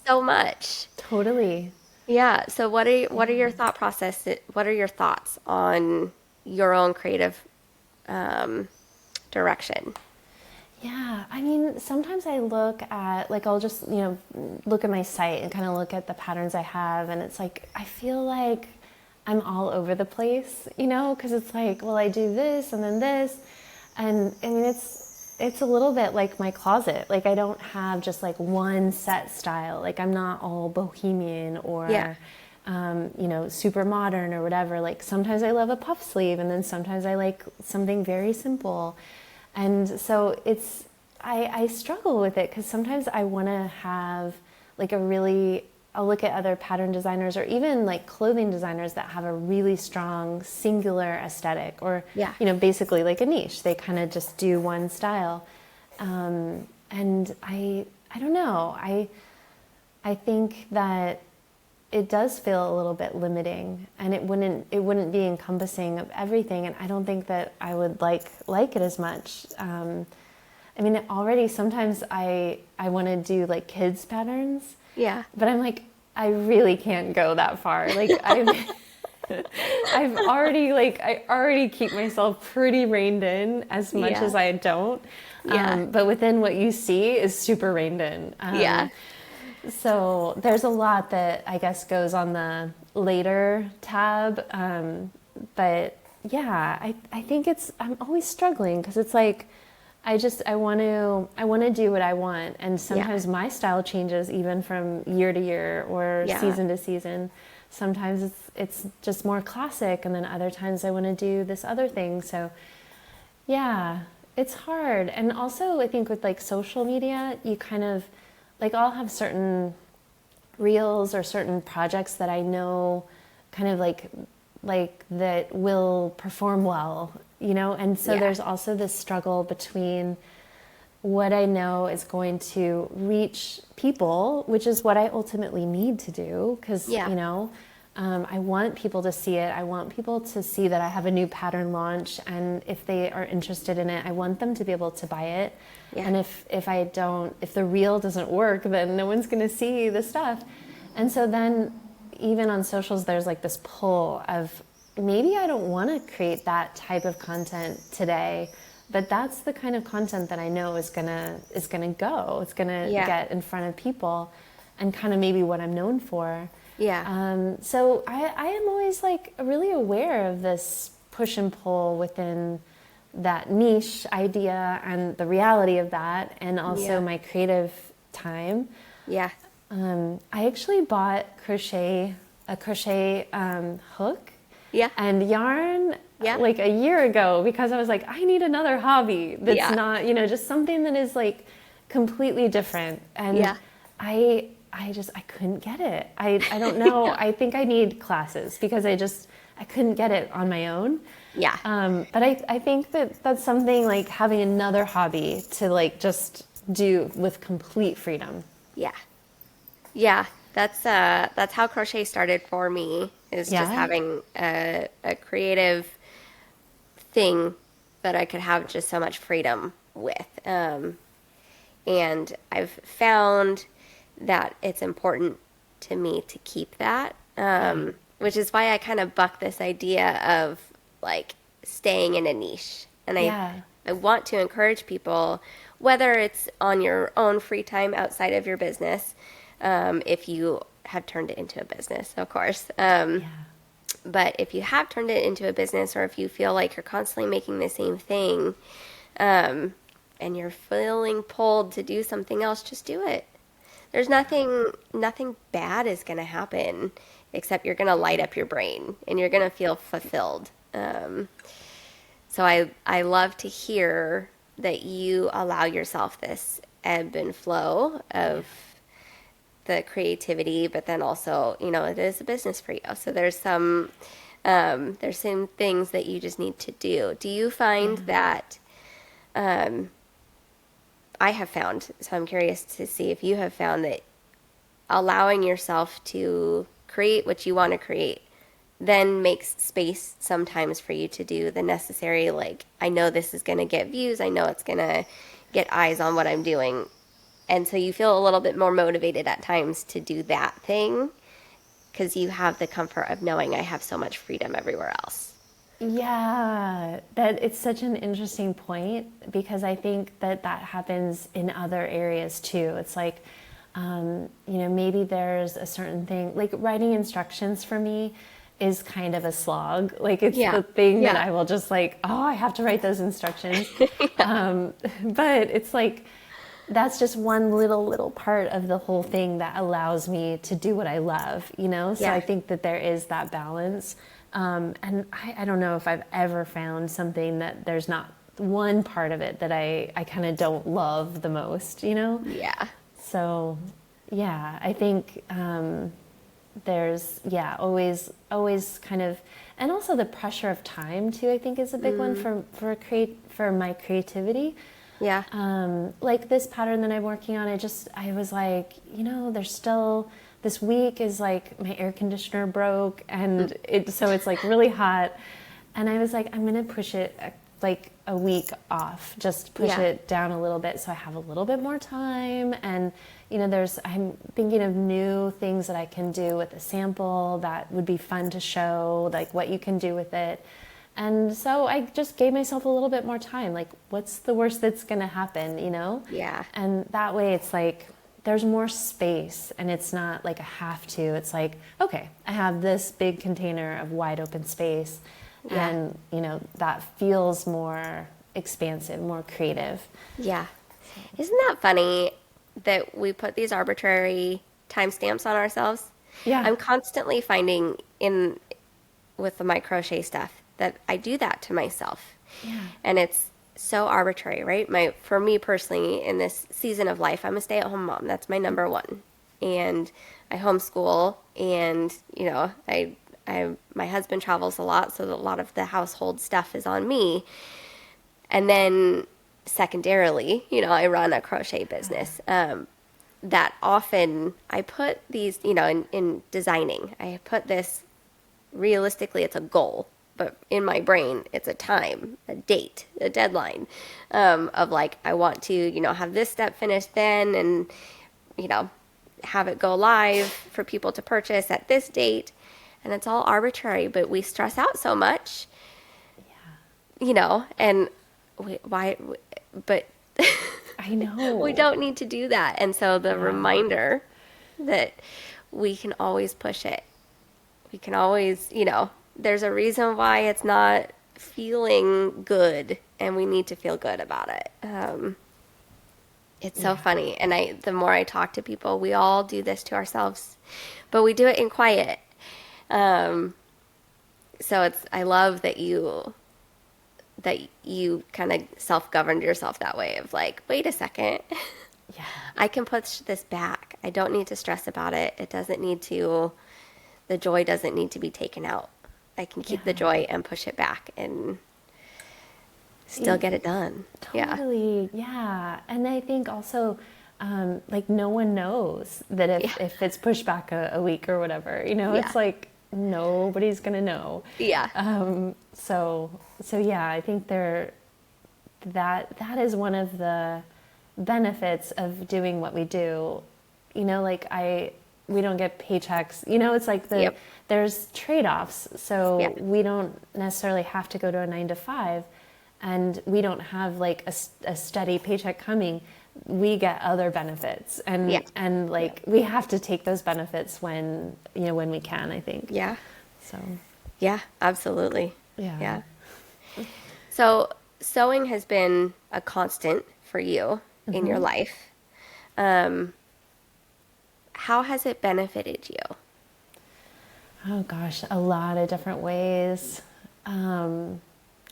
so much. Totally. Yeah. So what are your Yeah. thought process? What are your thoughts on your own creative um, direction? Yeah, I mean, sometimes I look at, like, I'll just, look at my site and kind of look at the patterns I have, and it's like, I feel like I'm all over the place, because it's like, well, I do this and then this. And I mean, it's a little bit like my closet. Like, I don't have just like one set style. Like, I'm not all bohemian Yeah. or, super modern or whatever. Like, sometimes I love a puff sleeve, and then sometimes I like something very simple. And so I struggle with it because sometimes I want to have like I'll look at other pattern designers or even like clothing designers that have a really strong singular aesthetic or, Yeah. Basically like a niche. They kind of just do one style. And I don't know. I think that it does feel a little bit limiting, and it wouldn't be encompassing of everything, and I don't think that I would like it as much. I mean, already sometimes I want to do like kids patterns, Yeah. but I'm like, I really can't go that far. Like I already keep myself pretty reined in as much Yeah. as I don't. Yeah. But within what you see is super reined in. Yeah. So there's a lot that I guess goes on the later tab. But yeah, I think I'm always struggling because it's like, I want to do what I want. And Yeah. sometimes my style changes even from year to year or Yeah. season to season. Sometimes it's just more classic. And then other times I want to do this other thing. So yeah, it's hard. And also I think with like social media, you kind of, like I'll have certain reels or certain projects that I know kind of like that will perform well, and so Yeah. there's also this struggle between what I know is going to reach people, which is what I ultimately need to do because Yeah. I want people to see it. I want people to see that I have a new pattern launch, and if they are interested in it, I want them to be able to buy it. Yeah. And if the reel doesn't work, then no one's going to see the stuff. And so then even on socials, there's like this pull of maybe I don't want to create that type of content today, but that's the kind of content that I know is gonna go. It's gonna Yeah. get in front of people, and kind of maybe what I'm known for. Yeah. So I am always like really aware of this push and pull within that niche idea and the reality of that, and also Yeah. my creative time. Yeah. I actually bought a crochet hook Yeah. and yarn Yeah. like a year ago because I was like, I need another hobby that's Yeah. not, just something that is like completely different. And Yeah. I couldn't get it. I don't know. Yeah. I think I need classes because I couldn't get it on my own. Yeah. But I think that's something like having another hobby to like just do with complete freedom. Yeah. Yeah. That's how crochet started for me, is just Yeah. having a creative thing that I could have just so much freedom with. And I've found that it's important to me to keep that, which is why I kind of buck this idea of like staying in a niche. And I want to encourage people, whether it's on your own free time outside of your business, if you have turned it into a business, of course. But if you have turned it into a business, or if you feel like you're constantly making the same thing, and you're feeling pulled to do something else, just do it. There's nothing bad is going to happen, except you're going to light up your brain and you're going to feel fulfilled. So I love to hear that you allow yourself this ebb and flow of the creativity, but then also, it is a business for you. So there's some things that you just need to do. Do you find that, I have found, so I'm curious to see if you have found that allowing yourself to create what you want to create then makes space sometimes for you to do the necessary, like, I know this is going to get views, I know it's going to get eyes on what I'm doing. And so you feel a little bit more motivated at times to do that thing because you have the comfort of knowing I have so much freedom everywhere else. Yeah, that it's such an interesting point, because I think that happens in other areas too. It's like, maybe there's a certain thing, like writing instructions for me is kind of a slog. Like it's the thing that I will just like, I have to write those instructions. But it's like, that's just one little part of the whole thing that allows me to do what I love, So I think that there is that balance. And I don't know if I've ever found something that there's not one part of it that I kind of don't love the most, Yeah. So, I think there's, always kind of, and also the pressure of time too, I think is a big one for my creativity. Yeah. Like this pattern that I'm working on, I was like, there's still, this week is like my air conditioner broke and so it's like really hot. And I was like, I'm going to push it like a week off, just push it down a little bit so I have a little bit more time. And, I'm thinking of new things that I can do with a sample that would be fun to show, like what you can do with it. And so I just gave myself a little bit more time. Like, what's the worst that's going to happen, Yeah. And that way it's like, there's more space and it's not like a have to. It's like, okay, I have this big container of wide open space and, that feels more expansive, more creative. Yeah. Isn't that funny that we put these arbitrary timestamps on ourselves? Yeah. I'm constantly finding with my crochet stuff that I do that to myself. Yeah. And it's so arbitrary, right? For me personally, in this season of life, I'm a stay-at-home mom. That's my number one. And I homeschool, and my husband travels a lot, so a lot of the household stuff is on me. And then secondarily, I run a crochet business. That often I put these, in designing, I put this, realistically, it's a goal. But in my brain, it's a time, a date, a deadline of like, I want to, have this step finished then and, have it go live for people to purchase at this date. And it's all arbitrary, but we stress out so much, and but I know. We don't need to do that. And so the reminder that we can always push it. We can always, there's a reason why it's not feeling good, and we need to feel good about it. It's so funny. And the more I talk to people, we all do this to ourselves, but we do it in quiet. So I love that you kind of self-governed yourself that way of like, wait a second, I can push this back. I don't need to stress about it. The joy doesn't need to be taken out. I can keep the joy and push it back and still get it done. Totally. Yeah. And I think also, like no one knows that if it's pushed back a week or whatever, it's like, nobody's going to know. Yeah. So yeah, I think that is one of the benefits of doing what we do. You know, like we don't get paychecks. You know, it's like there's trade-offs. So we don't necessarily have to go to a 9 to 5, and we don't have like a steady paycheck coming. We get other benefits, and like we have to take those benefits when we can, I think. Yeah. So. Yeah, absolutely. Yeah. So sewing has been a constant for you in your life. How has it benefited you? Oh gosh, a lot of different ways. I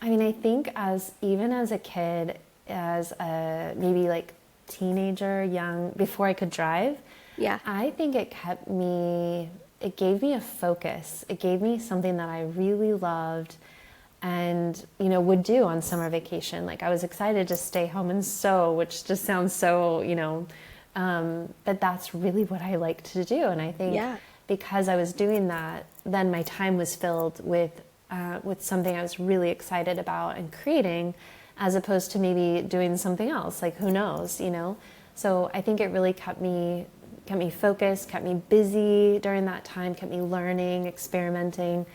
mean, I think even as a kid, as a maybe like teenager, young, before I could drive, I think it gave me a focus. It gave me something that I really loved and, would do on summer vacation. Like I was excited to stay home and sew, which just sounds so, but that's really what I liked to do. And I think because I was doing that, then my time was filled with something I was really excited about and creating, as opposed to maybe doing something else. Like who knows, So I think it really kept me focused, kept me busy during that time, kept me learning, experimenting.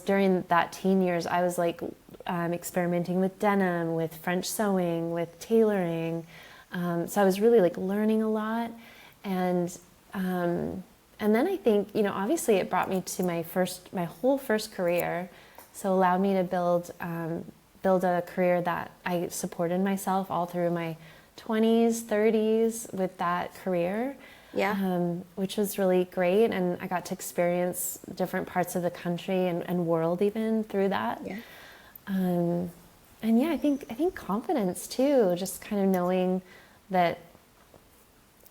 During that teen years, I was like experimenting with denim, with French sewing, with tailoring. So I was really like learning a lot. And then I think, obviously it brought me to my whole first career. So allowed me to build a career that I supported myself all through my 20s, 30s with that career, which was really great. And I got to experience different parts of the country and world even through that. And I think confidence too, just kind of knowing that,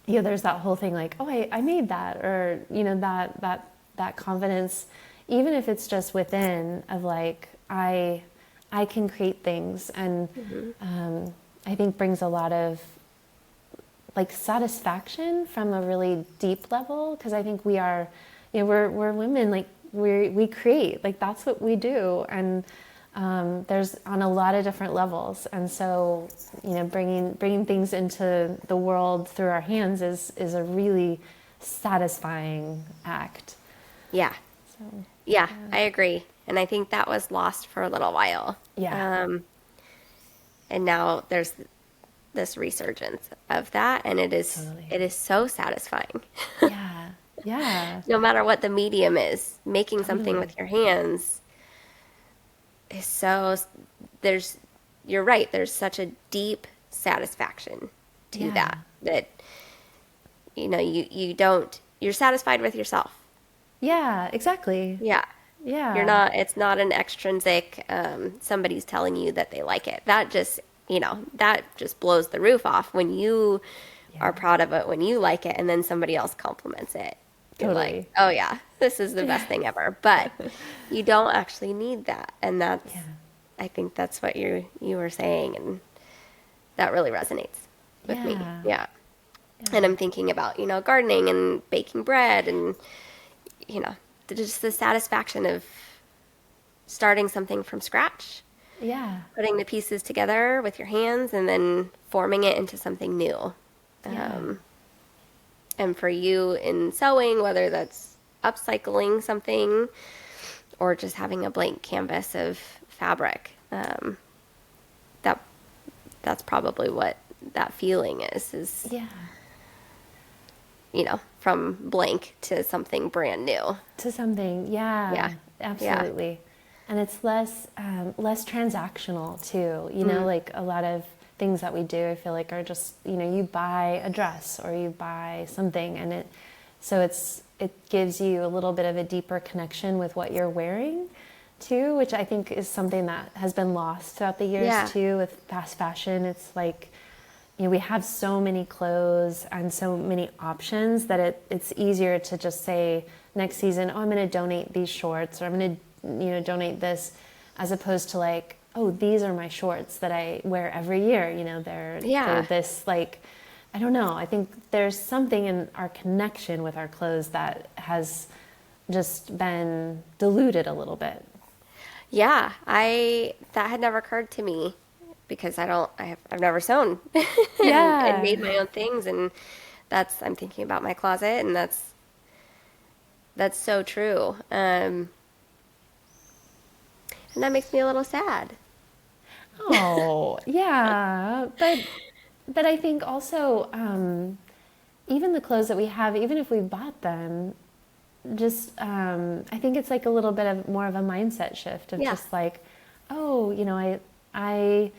there's that whole thing like, oh, I made that, or, that confidence, even if it's just within of like, I can create things. And, I think brings a lot of like satisfaction from a really deep level. Cause I think we are, we're women, like we create, like that's what we do. And, there's on a lot of different levels. And so, bringing things into the world through our hands is a really satisfying act. Yeah. So, I agree. And I think that was lost for a little while. And now there's this resurgence of that, and it is so satisfying. No matter what the medium is, making something with your hands is so. You're right. There's such a deep satisfaction to that you're satisfied with yourself. Yeah, exactly. Yeah. You're not, it's not an extrinsic, somebody's telling you that they like it. That just, that just blows the roof off when you are proud of it, when you like it, and then somebody else compliments it. You're like, oh yeah, this is the best thing ever. But you don't actually need that. And that's, I think that's what you were saying. And that really resonates with me. Yeah. And I'm thinking about, gardening and baking bread and, just the satisfaction of starting something from scratch. Putting the pieces together with your hands and then forming it into something new. And for you in sewing, whether that's upcycling something or just having a blank canvas of fabric, that's probably what that feeling is from blank to something brand new. To something, absolutely. Yeah. And it's less transactional too. Like a lot of things that we do, I feel like are just, you buy a dress or you buy something, and it gives you a little bit of a deeper connection with what you're wearing too, which I think is something that has been lost throughout the years too with fast fashion. It's like, we have so many clothes and so many options that it's easier to just say next season, oh, I'm going to donate these shorts, or I'm going to, donate this, as opposed to like, oh, these are my shorts that I wear every year. They're this, like, I don't know. I think there's something in our connection with our clothes that has just been diluted a little bit. Yeah, that had never occurred to me because I've never sewn and made Yeah. my own things. And I'm thinking about my closet, and that's so true. And that makes me a little sad. Oh, yeah. But I think also, even the clothes that we have, even if we bought them, just I think it's like a little bit of more of a mindset shift of Yeah. just like, oh, I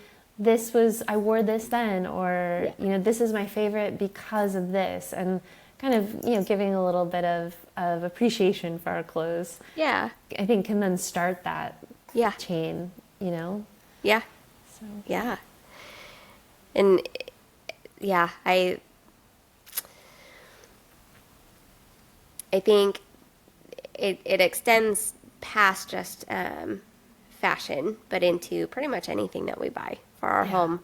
I wore this then, or Yeah. this is my favorite because of this, and kind of giving a little bit of appreciation for our clothes. Yeah. I think can then start that Yeah. chain. Yeah. So Yeah. And yeah, I think it extends past just fashion, but into pretty much anything that we buy for our yeah, home.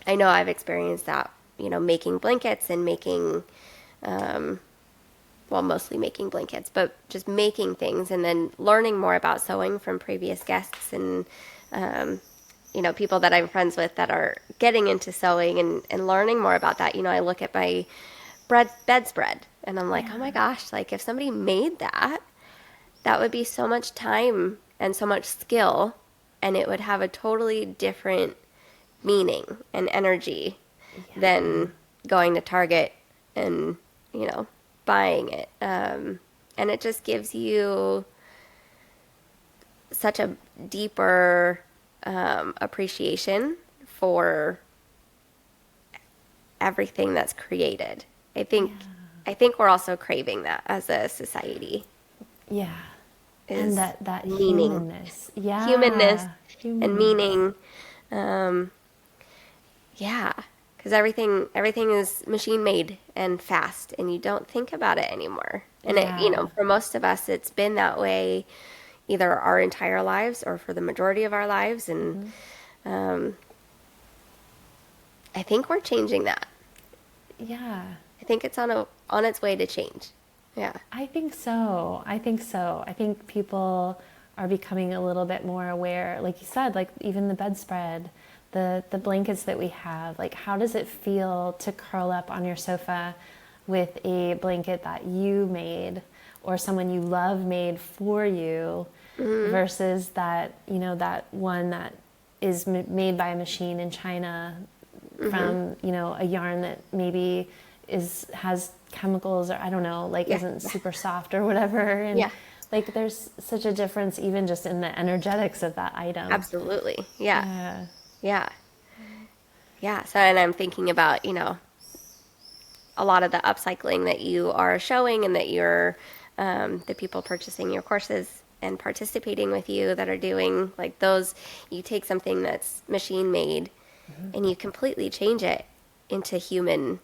I know I've experienced that, making blankets and making, well, mostly making blankets, but just making things and then learning more about sewing from previous guests and, people that I'm friends with that are getting into sewing and learning more about that. I look at my bedspread and I'm like, oh my yeah, gosh, like if somebody made that, that would be so much time and so much skill, and it would have a totally different meaning and energy yeah, than going to Target and, buying it. And it just gives you such a deeper appreciation for everything that's created. I think yeah, I think we're also craving that as a society yeah. And is that meaning, humanness, humanness yeah, and humanness, meaning. Um, yeah, because everything is machine made and fast, and you don't think about it anymore. And yeah, for most of us, it's been that way either our entire lives or for the majority of our lives. And hmm, um, I think we're changing that. yeah. I think it's on its way to change. Yeah. I think so. I think so. I think people are becoming a little bit more aware. Like you said, like even the bedspread, the blankets that we have. Like, how does it feel to curl up on your sofa with a blanket that you made or someone you love made for you, Hmm. versus that that one that is made by a machine in China Hmm. from a yarn that maybe has chemicals, or I don't know, like Yeah. isn't super soft or whatever. And Yeah. like there's such a difference even just in the energetics of that item. Absolutely. Yeah. Yeah, Yeah. Yeah. So, and I'm thinking about, a lot of the upcycling that you are showing and that you're, the people purchasing your courses and participating with you that are doing like those, you take something that's machine made and you completely change it into human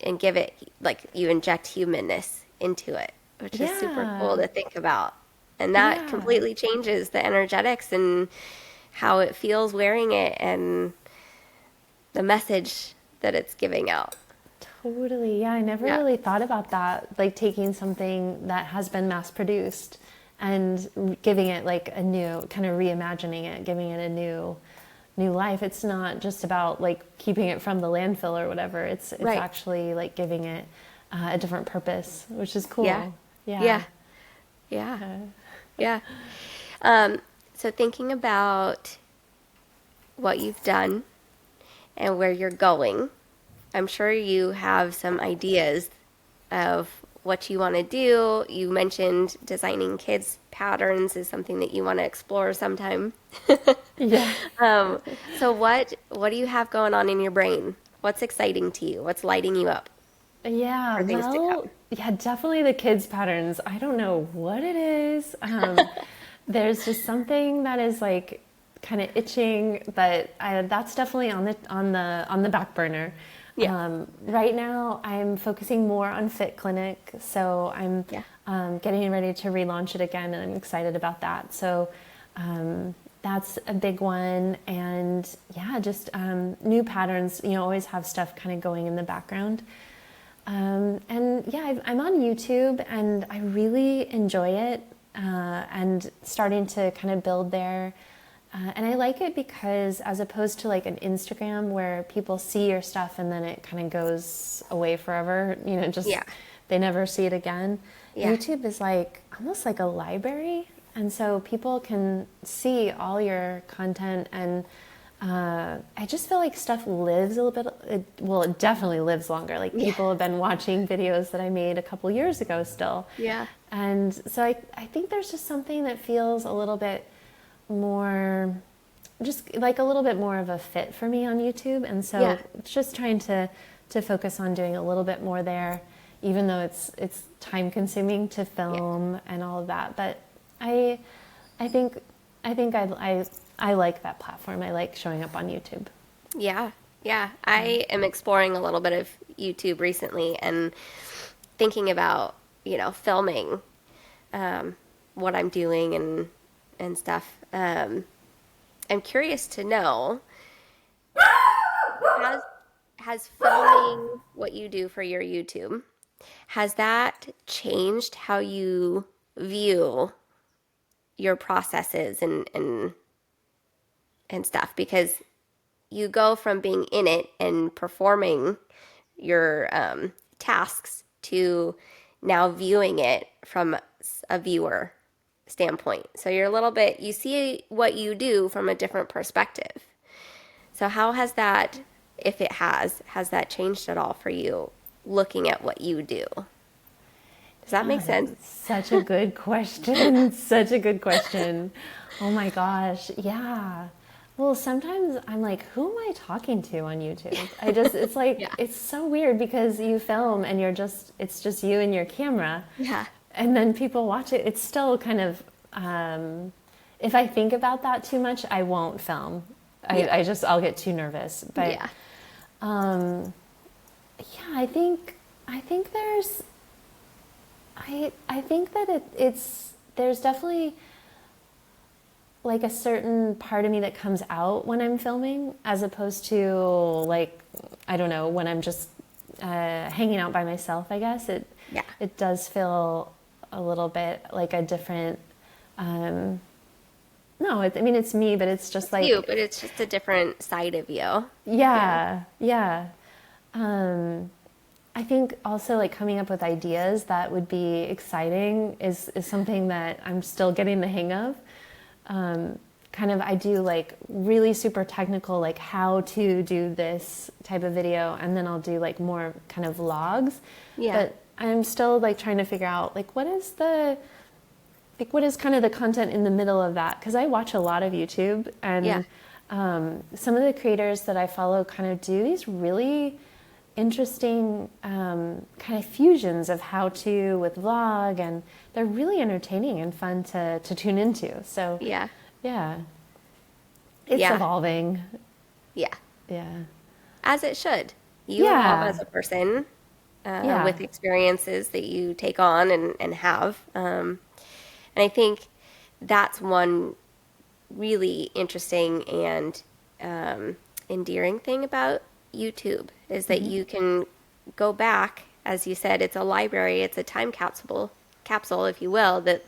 and give it, like you inject humanness into it, which is super cool yeah, to think about. And that yeah, completely changes the energetics and how it feels wearing it and the message that it's giving out. totally. Yeah, I never Yeah. really thought about that, like taking something that has been mass produced and giving it like a new kind of reimagining it, giving it a new life. It's not just about like keeping it from the landfill or whatever. It's Right. actually like giving it a different purpose, which is Yeah. cool. Yeah. Yeah. Yeah. Uh, Yeah. Um, so thinking about what you've done and where you're going, I'm sure you have some ideas of what you want to do. You mentioned designing kids' patterns is something that you want to explore sometime. yeah. Um, so what do you have going on in your brain? What's exciting to you? What's lighting you up Yeah, for things to well, come? yeah, definitely the kids' patterns. I don't know what it is. There's just something that is like kind of itching, but that's definitely on the back burner. Yeah. Right now, I'm focusing more on Fit Clinic, so I'm Yeah. getting ready to relaunch it again, and I'm excited about that. So that's a big one, and yeah, just new patterns. Always have stuff kind of going in the background. And yeah, I'm on YouTube and I really enjoy it, and starting to kind of build there. And I like it because as opposed to like an Instagram where people see your stuff and then it kind of goes away forever, you know, just they never see it again. YouTube is like almost like a library. And so people can see all your content, and I just feel like stuff lives a little bit. It definitely lives longer. Like people have been watching videos that I made a couple years ago still. Yeah. And so I think there's just something that feels a little bit more, just like a little bit more of a fit for me on YouTube. And so just trying to focus on doing a little bit more there, even though it's time consuming to film and all of that. But I think I like that platform. I like showing up on YouTube. Yeah. Yeah. I am exploring a little bit of YouTube recently and thinking about, you know, filming what I'm doing and stuff. I'm curious to know, has filming what you do for your YouTube, has that changed how you view your processes and stuff? Because you go from being in it and performing your tasks to now viewing it from a viewer standpoint. So you're a little bit, you see what you do from a different perspective. So how has that, if it has that changed at all for you looking at what you do? Does that make sense? Such a good question. Such a good question. Oh my gosh. Yeah. Well, sometimes I'm like, who am I talking to on YouTube? It's like, it's so weird because you film and it's just you and your camera. Yeah. And then people watch it. It's still kind of, if I think about that too much, I won't film. I'll get too nervous. But, I think there's, I think that there's definitely like a certain part of me that comes out when I'm filming, as opposed to like, I don't know, when I'm just hanging out by myself, I guess. It does feel a little bit like a different, it's me, but it's just like you, but it's just a different side of you. Yeah. I think also like coming up with ideas that would be exciting is something that I'm still getting the hang of. I do like really super technical, like how to do this type of video, and then I'll do like more kind of vlogs. Yeah. But I'm still like trying to figure out like what is kind of the content in the middle of that, because I watch a lot of YouTube, and some of the creators that I follow kind of do these really interesting kind of fusions of how to with vlog, and they're really entertaining and fun to tune into. So it's evolving. As it should. You evolve as a person with experiences that you take on and have, and I think that's one really interesting and endearing thing about YouTube is that you can go back, as you said, it's a library, it's a time capsule, if you will, that,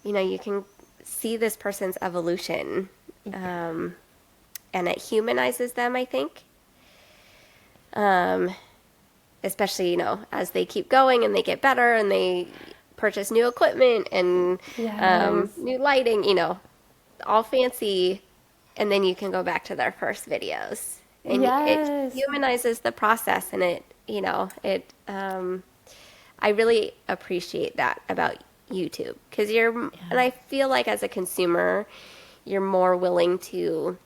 you know, you can see this person's evolution, and it humanizes them, I think, especially, you know, as they keep going and they get better and they purchase new equipment and new lighting, you know, all fancy, and then you can go back to their first videos. And it humanizes the process, and it, you know, I really appreciate that about YouTube, because and I feel like as a consumer, you're more willing to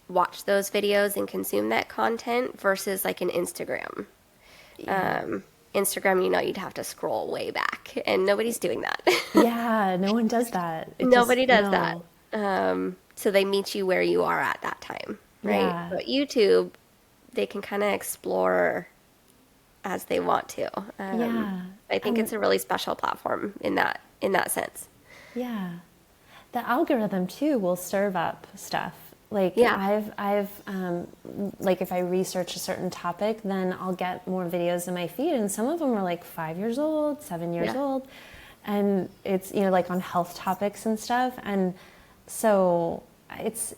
watch those videos and consume that content versus like an Instagram. Instagram, you know, you'd have to scroll way back, and nobody's doing that. No one does that. Nobody does that. So they meet you where you are at that time. Right. But YouTube, they can kind of explore as they want to. I think it's a really special platform in that sense. Yeah. The algorithm too will serve up stuff. Like I've like if I research a certain topic, then I'll get more videos in my feed, and some of them are like 5 years old, 7 years old. And it's, you know, like on health topics and stuff. And So it's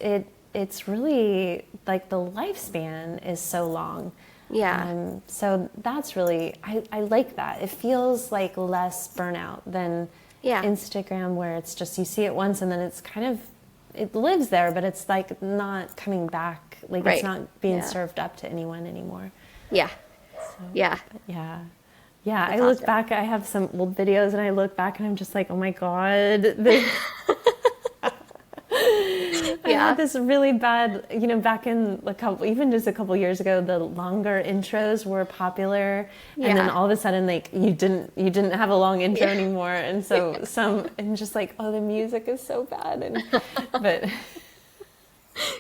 really like the lifespan is so long. Yeah. So that's really, I like that. It feels like less burnout than Yeah. Instagram, where it's just you see it once and then it's kind of, it lives there, but it's like not coming back. Like Right. it's not being Yeah. served up to anyone anymore. Yeah. So, Yeah. yeah. Yeah. That's I look awesome. back, I have some old videos and I look back and I'm just like, oh my God, this, I Yeah. had this really bad, back in even just a couple years ago, the longer intros were popular, and then Yeah. all of a sudden, like you didn't have a long intro anymore, and so and just like, oh, the music is so bad, but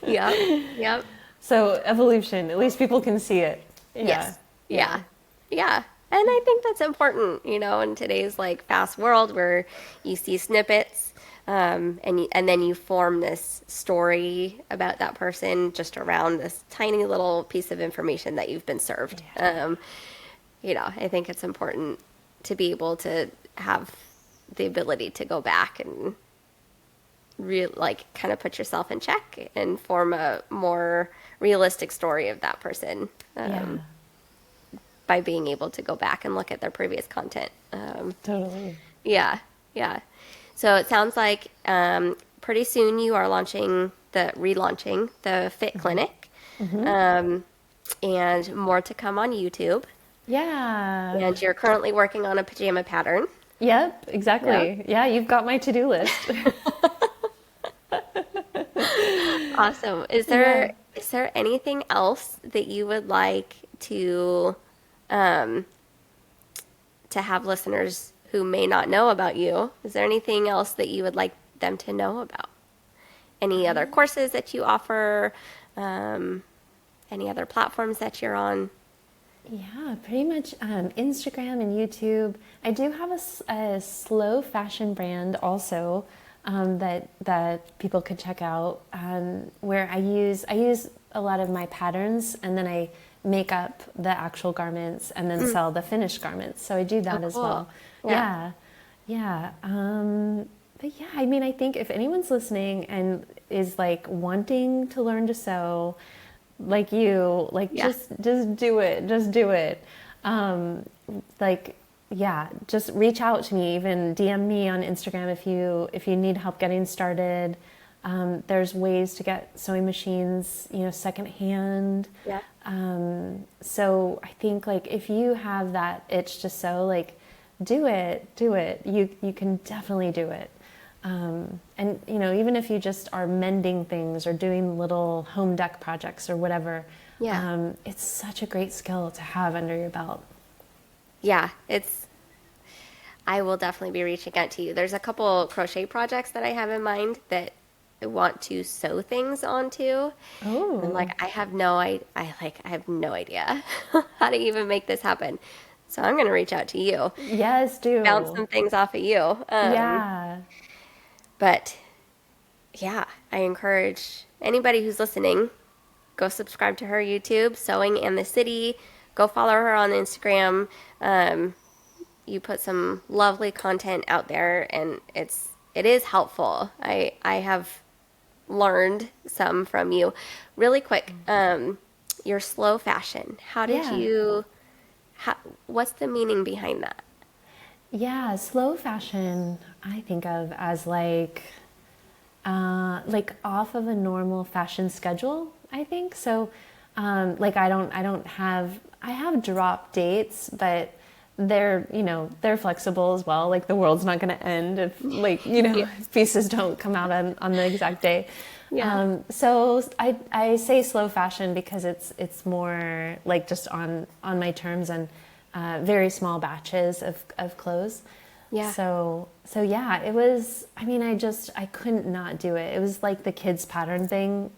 Yep. Yep. so evolution, at least people can see it. Yes. Yeah. Yeah. And I think that's important, in today's like fast world where you see snippets, and then you form this story about that person just around this tiny little piece of information that you've been served. I think it's important to be able to have the ability to go back and kind of put yourself in check and form a more realistic story of that person. By being able to go back and look at their previous content. Totally. Yeah, yeah. So it sounds like pretty soon you are relaunching the Fit Clinic, and more to come on YouTube. Yeah. And you're currently working on a pajama pattern. Yep, exactly. Yeah, you've got my to-do list. Awesome. Is there anything else that you would like to have listeners who may not know about you? Is there anything else that you would like them to know about? Any other courses that you offer? Any other platforms that you're on? Yeah, pretty much Instagram and YouTube. I do have a slow fashion brand also that people could check out, where I use a lot of my patterns and then I make up the actual garments and then sell the finished garments. So I do that as well. Yeah. But yeah, I mean, I think if anyone's listening and is like wanting to learn to sew, like you, like just do it. Just do it. Just reach out to me, even DM me on Instagram if you need help getting started. There's ways to get sewing machines, secondhand. Yeah. So I think like if you have that itch to sew, like do it. You can definitely do it. And even if you just are mending things or doing little home deck projects or whatever, it's such a great skill to have under your belt. Yeah, I will definitely be reaching out to you. There's a couple crochet projects that I have in mind that I want to sew things onto. Oh. And I have no idea how to even make this happen. So I'm going to reach out to you. Yes, do. Bounce some things off of you. But yeah, I encourage anybody who's listening, go subscribe to her YouTube, Sewing and the City. Go follow her on Instagram. You put some lovely content out there, and it is helpful. I have learned some from you. Really quick, your slow fashion. How did you? What's the meaning behind that? Yeah, slow fashion I think of as like off of a normal fashion schedule, I think. So I have drop dates, but they're flexible as well. Like the world's not going to end if pieces don't come out on the exact day. Yeah. So I say slow fashion because it's more like just on my terms and very small batches of clothes. Yeah. So yeah, it was, I mean, I couldn't not do it. It was like the kids pattern thing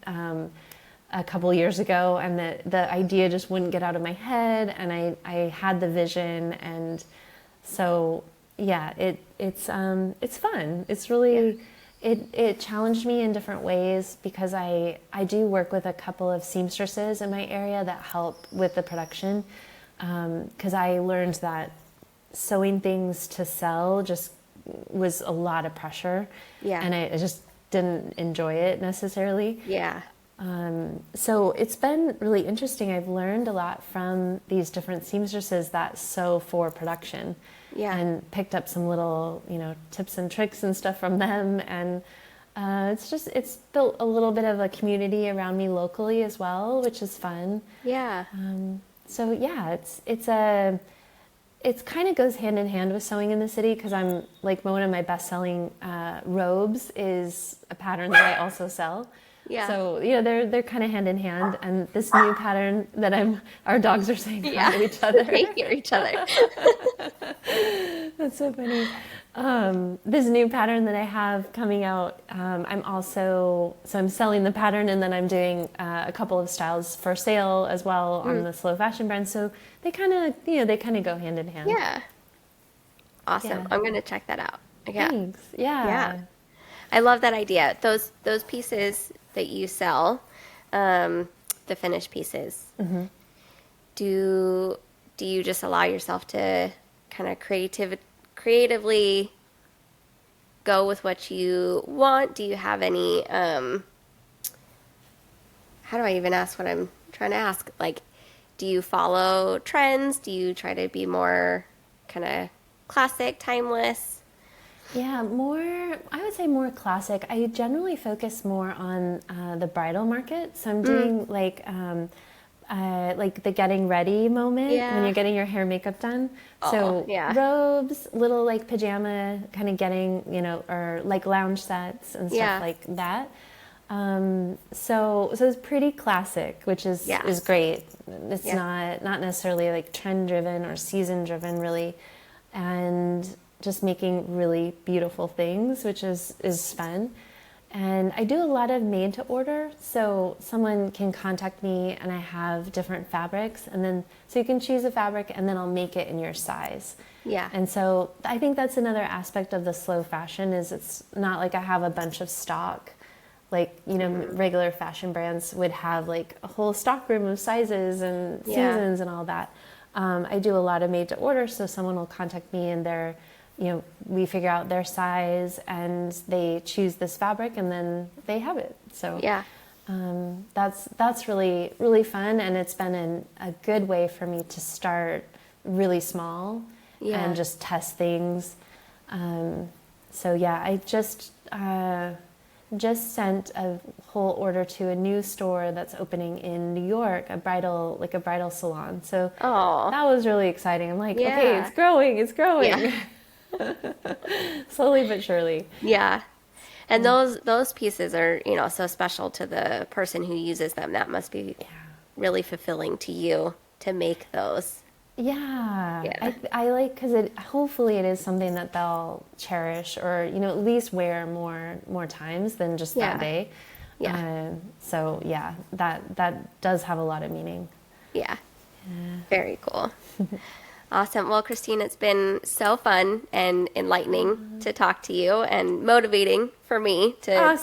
a couple years ago, and the idea just wouldn't get out of my head, and I had the vision, and so yeah, it's fun. It's really, it challenged me in different ways because I do work with a couple of seamstresses in my area that help with the production, because I learned that sewing things to sell just was a lot of pressure, and I just didn't enjoy it necessarily. Yeah. So it's been really interesting. I've learned a lot from these different seamstresses that sew for production. Yeah. And picked up some little, tips and tricks and stuff from them. And it's built a little bit of a community around me locally as well, which is fun. Yeah. So yeah, it kind of goes hand in hand with sewing in the city, because I'm like, one of my best-selling robes is a pattern that I also sell. Yeah. So they're kind of hand in hand, and this new pattern that our dogs are saying hi to each other. They hear each other. That's so funny. This new pattern that I have coming out, I'm selling the pattern, and then I'm doing a couple of styles for sale as well on the Slow Fashion brand. So they kind of go hand in hand. Yeah. Awesome. Yeah. I'm going to check that out. Yeah. Thanks. Yeah. I love that idea. Those pieces that you sell, the finished pieces, do you just allow yourself to kind of creatively go with what you want? Do you have any, how do I even ask what I'm trying to ask? Like, do you follow trends? Do you try to be more kind of classic, timeless? Yeah, I would say more classic. I generally focus more on the bridal market. So I'm doing like the getting ready moment when you're getting your hair and makeup done. Robes, little like pajama kind of getting, or like lounge sets and stuff like that. So it's pretty classic, which is great. It's not necessarily like trend driven or season driven really. And just making really beautiful things, which is fun. And I do a lot of made to order, so someone can contact me and I have different fabrics, and then so you can choose a fabric and then I'll make it in your size. Yeah. And so I think that's another aspect of the slow fashion, is it's not like I have a bunch of stock like, regular fashion brands would have like a whole stock room of sizes and seasons and all that. I do a lot of made to order, so someone will contact me and we figure out their size and they choose this fabric and then they have it. So that's really, really fun, and it's been a good way for me to start really small and just test things. I just sent a whole order to a new store that's opening in New York, a bridal salon. So that was really exciting. I'm like, okay, it's growing. Yeah. Slowly but surely. Yeah. And those pieces are, so special to the person who uses them. That must be really fulfilling to you to make those. Yeah. I like, because hopefully it is something that they'll cherish or, at least wear more times than just that day. Yeah. That does have a lot of meaning. Yeah. Very cool. Awesome. Well, Christine, it's been so fun and enlightening to talk to you, and motivating for me to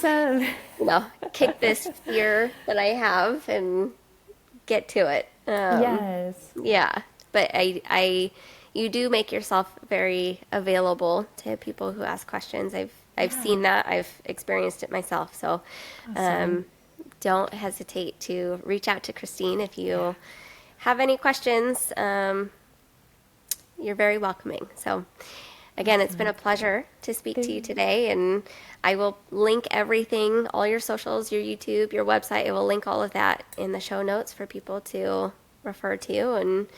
kick this fear that I have and get to it. Yes. Yeah. But you do make yourself very available to people who ask questions. I've seen that. I've experienced it myself. So Awesome. Don't hesitate to reach out to Christine if you have any questions. You're very welcoming. So again, it's been a pleasure to speak to you today, and I will link everything, all your socials, your YouTube, your website. I will link all of that in the show notes for people to refer to. And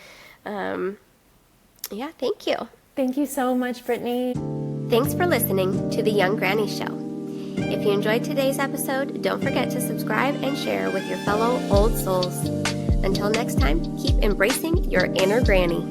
thank you. Thank you so much, Brittany. Thanks for listening to The Young Granny Show. If you enjoyed today's episode, don't forget to subscribe and share with your fellow old souls. Until next time, keep embracing your inner granny.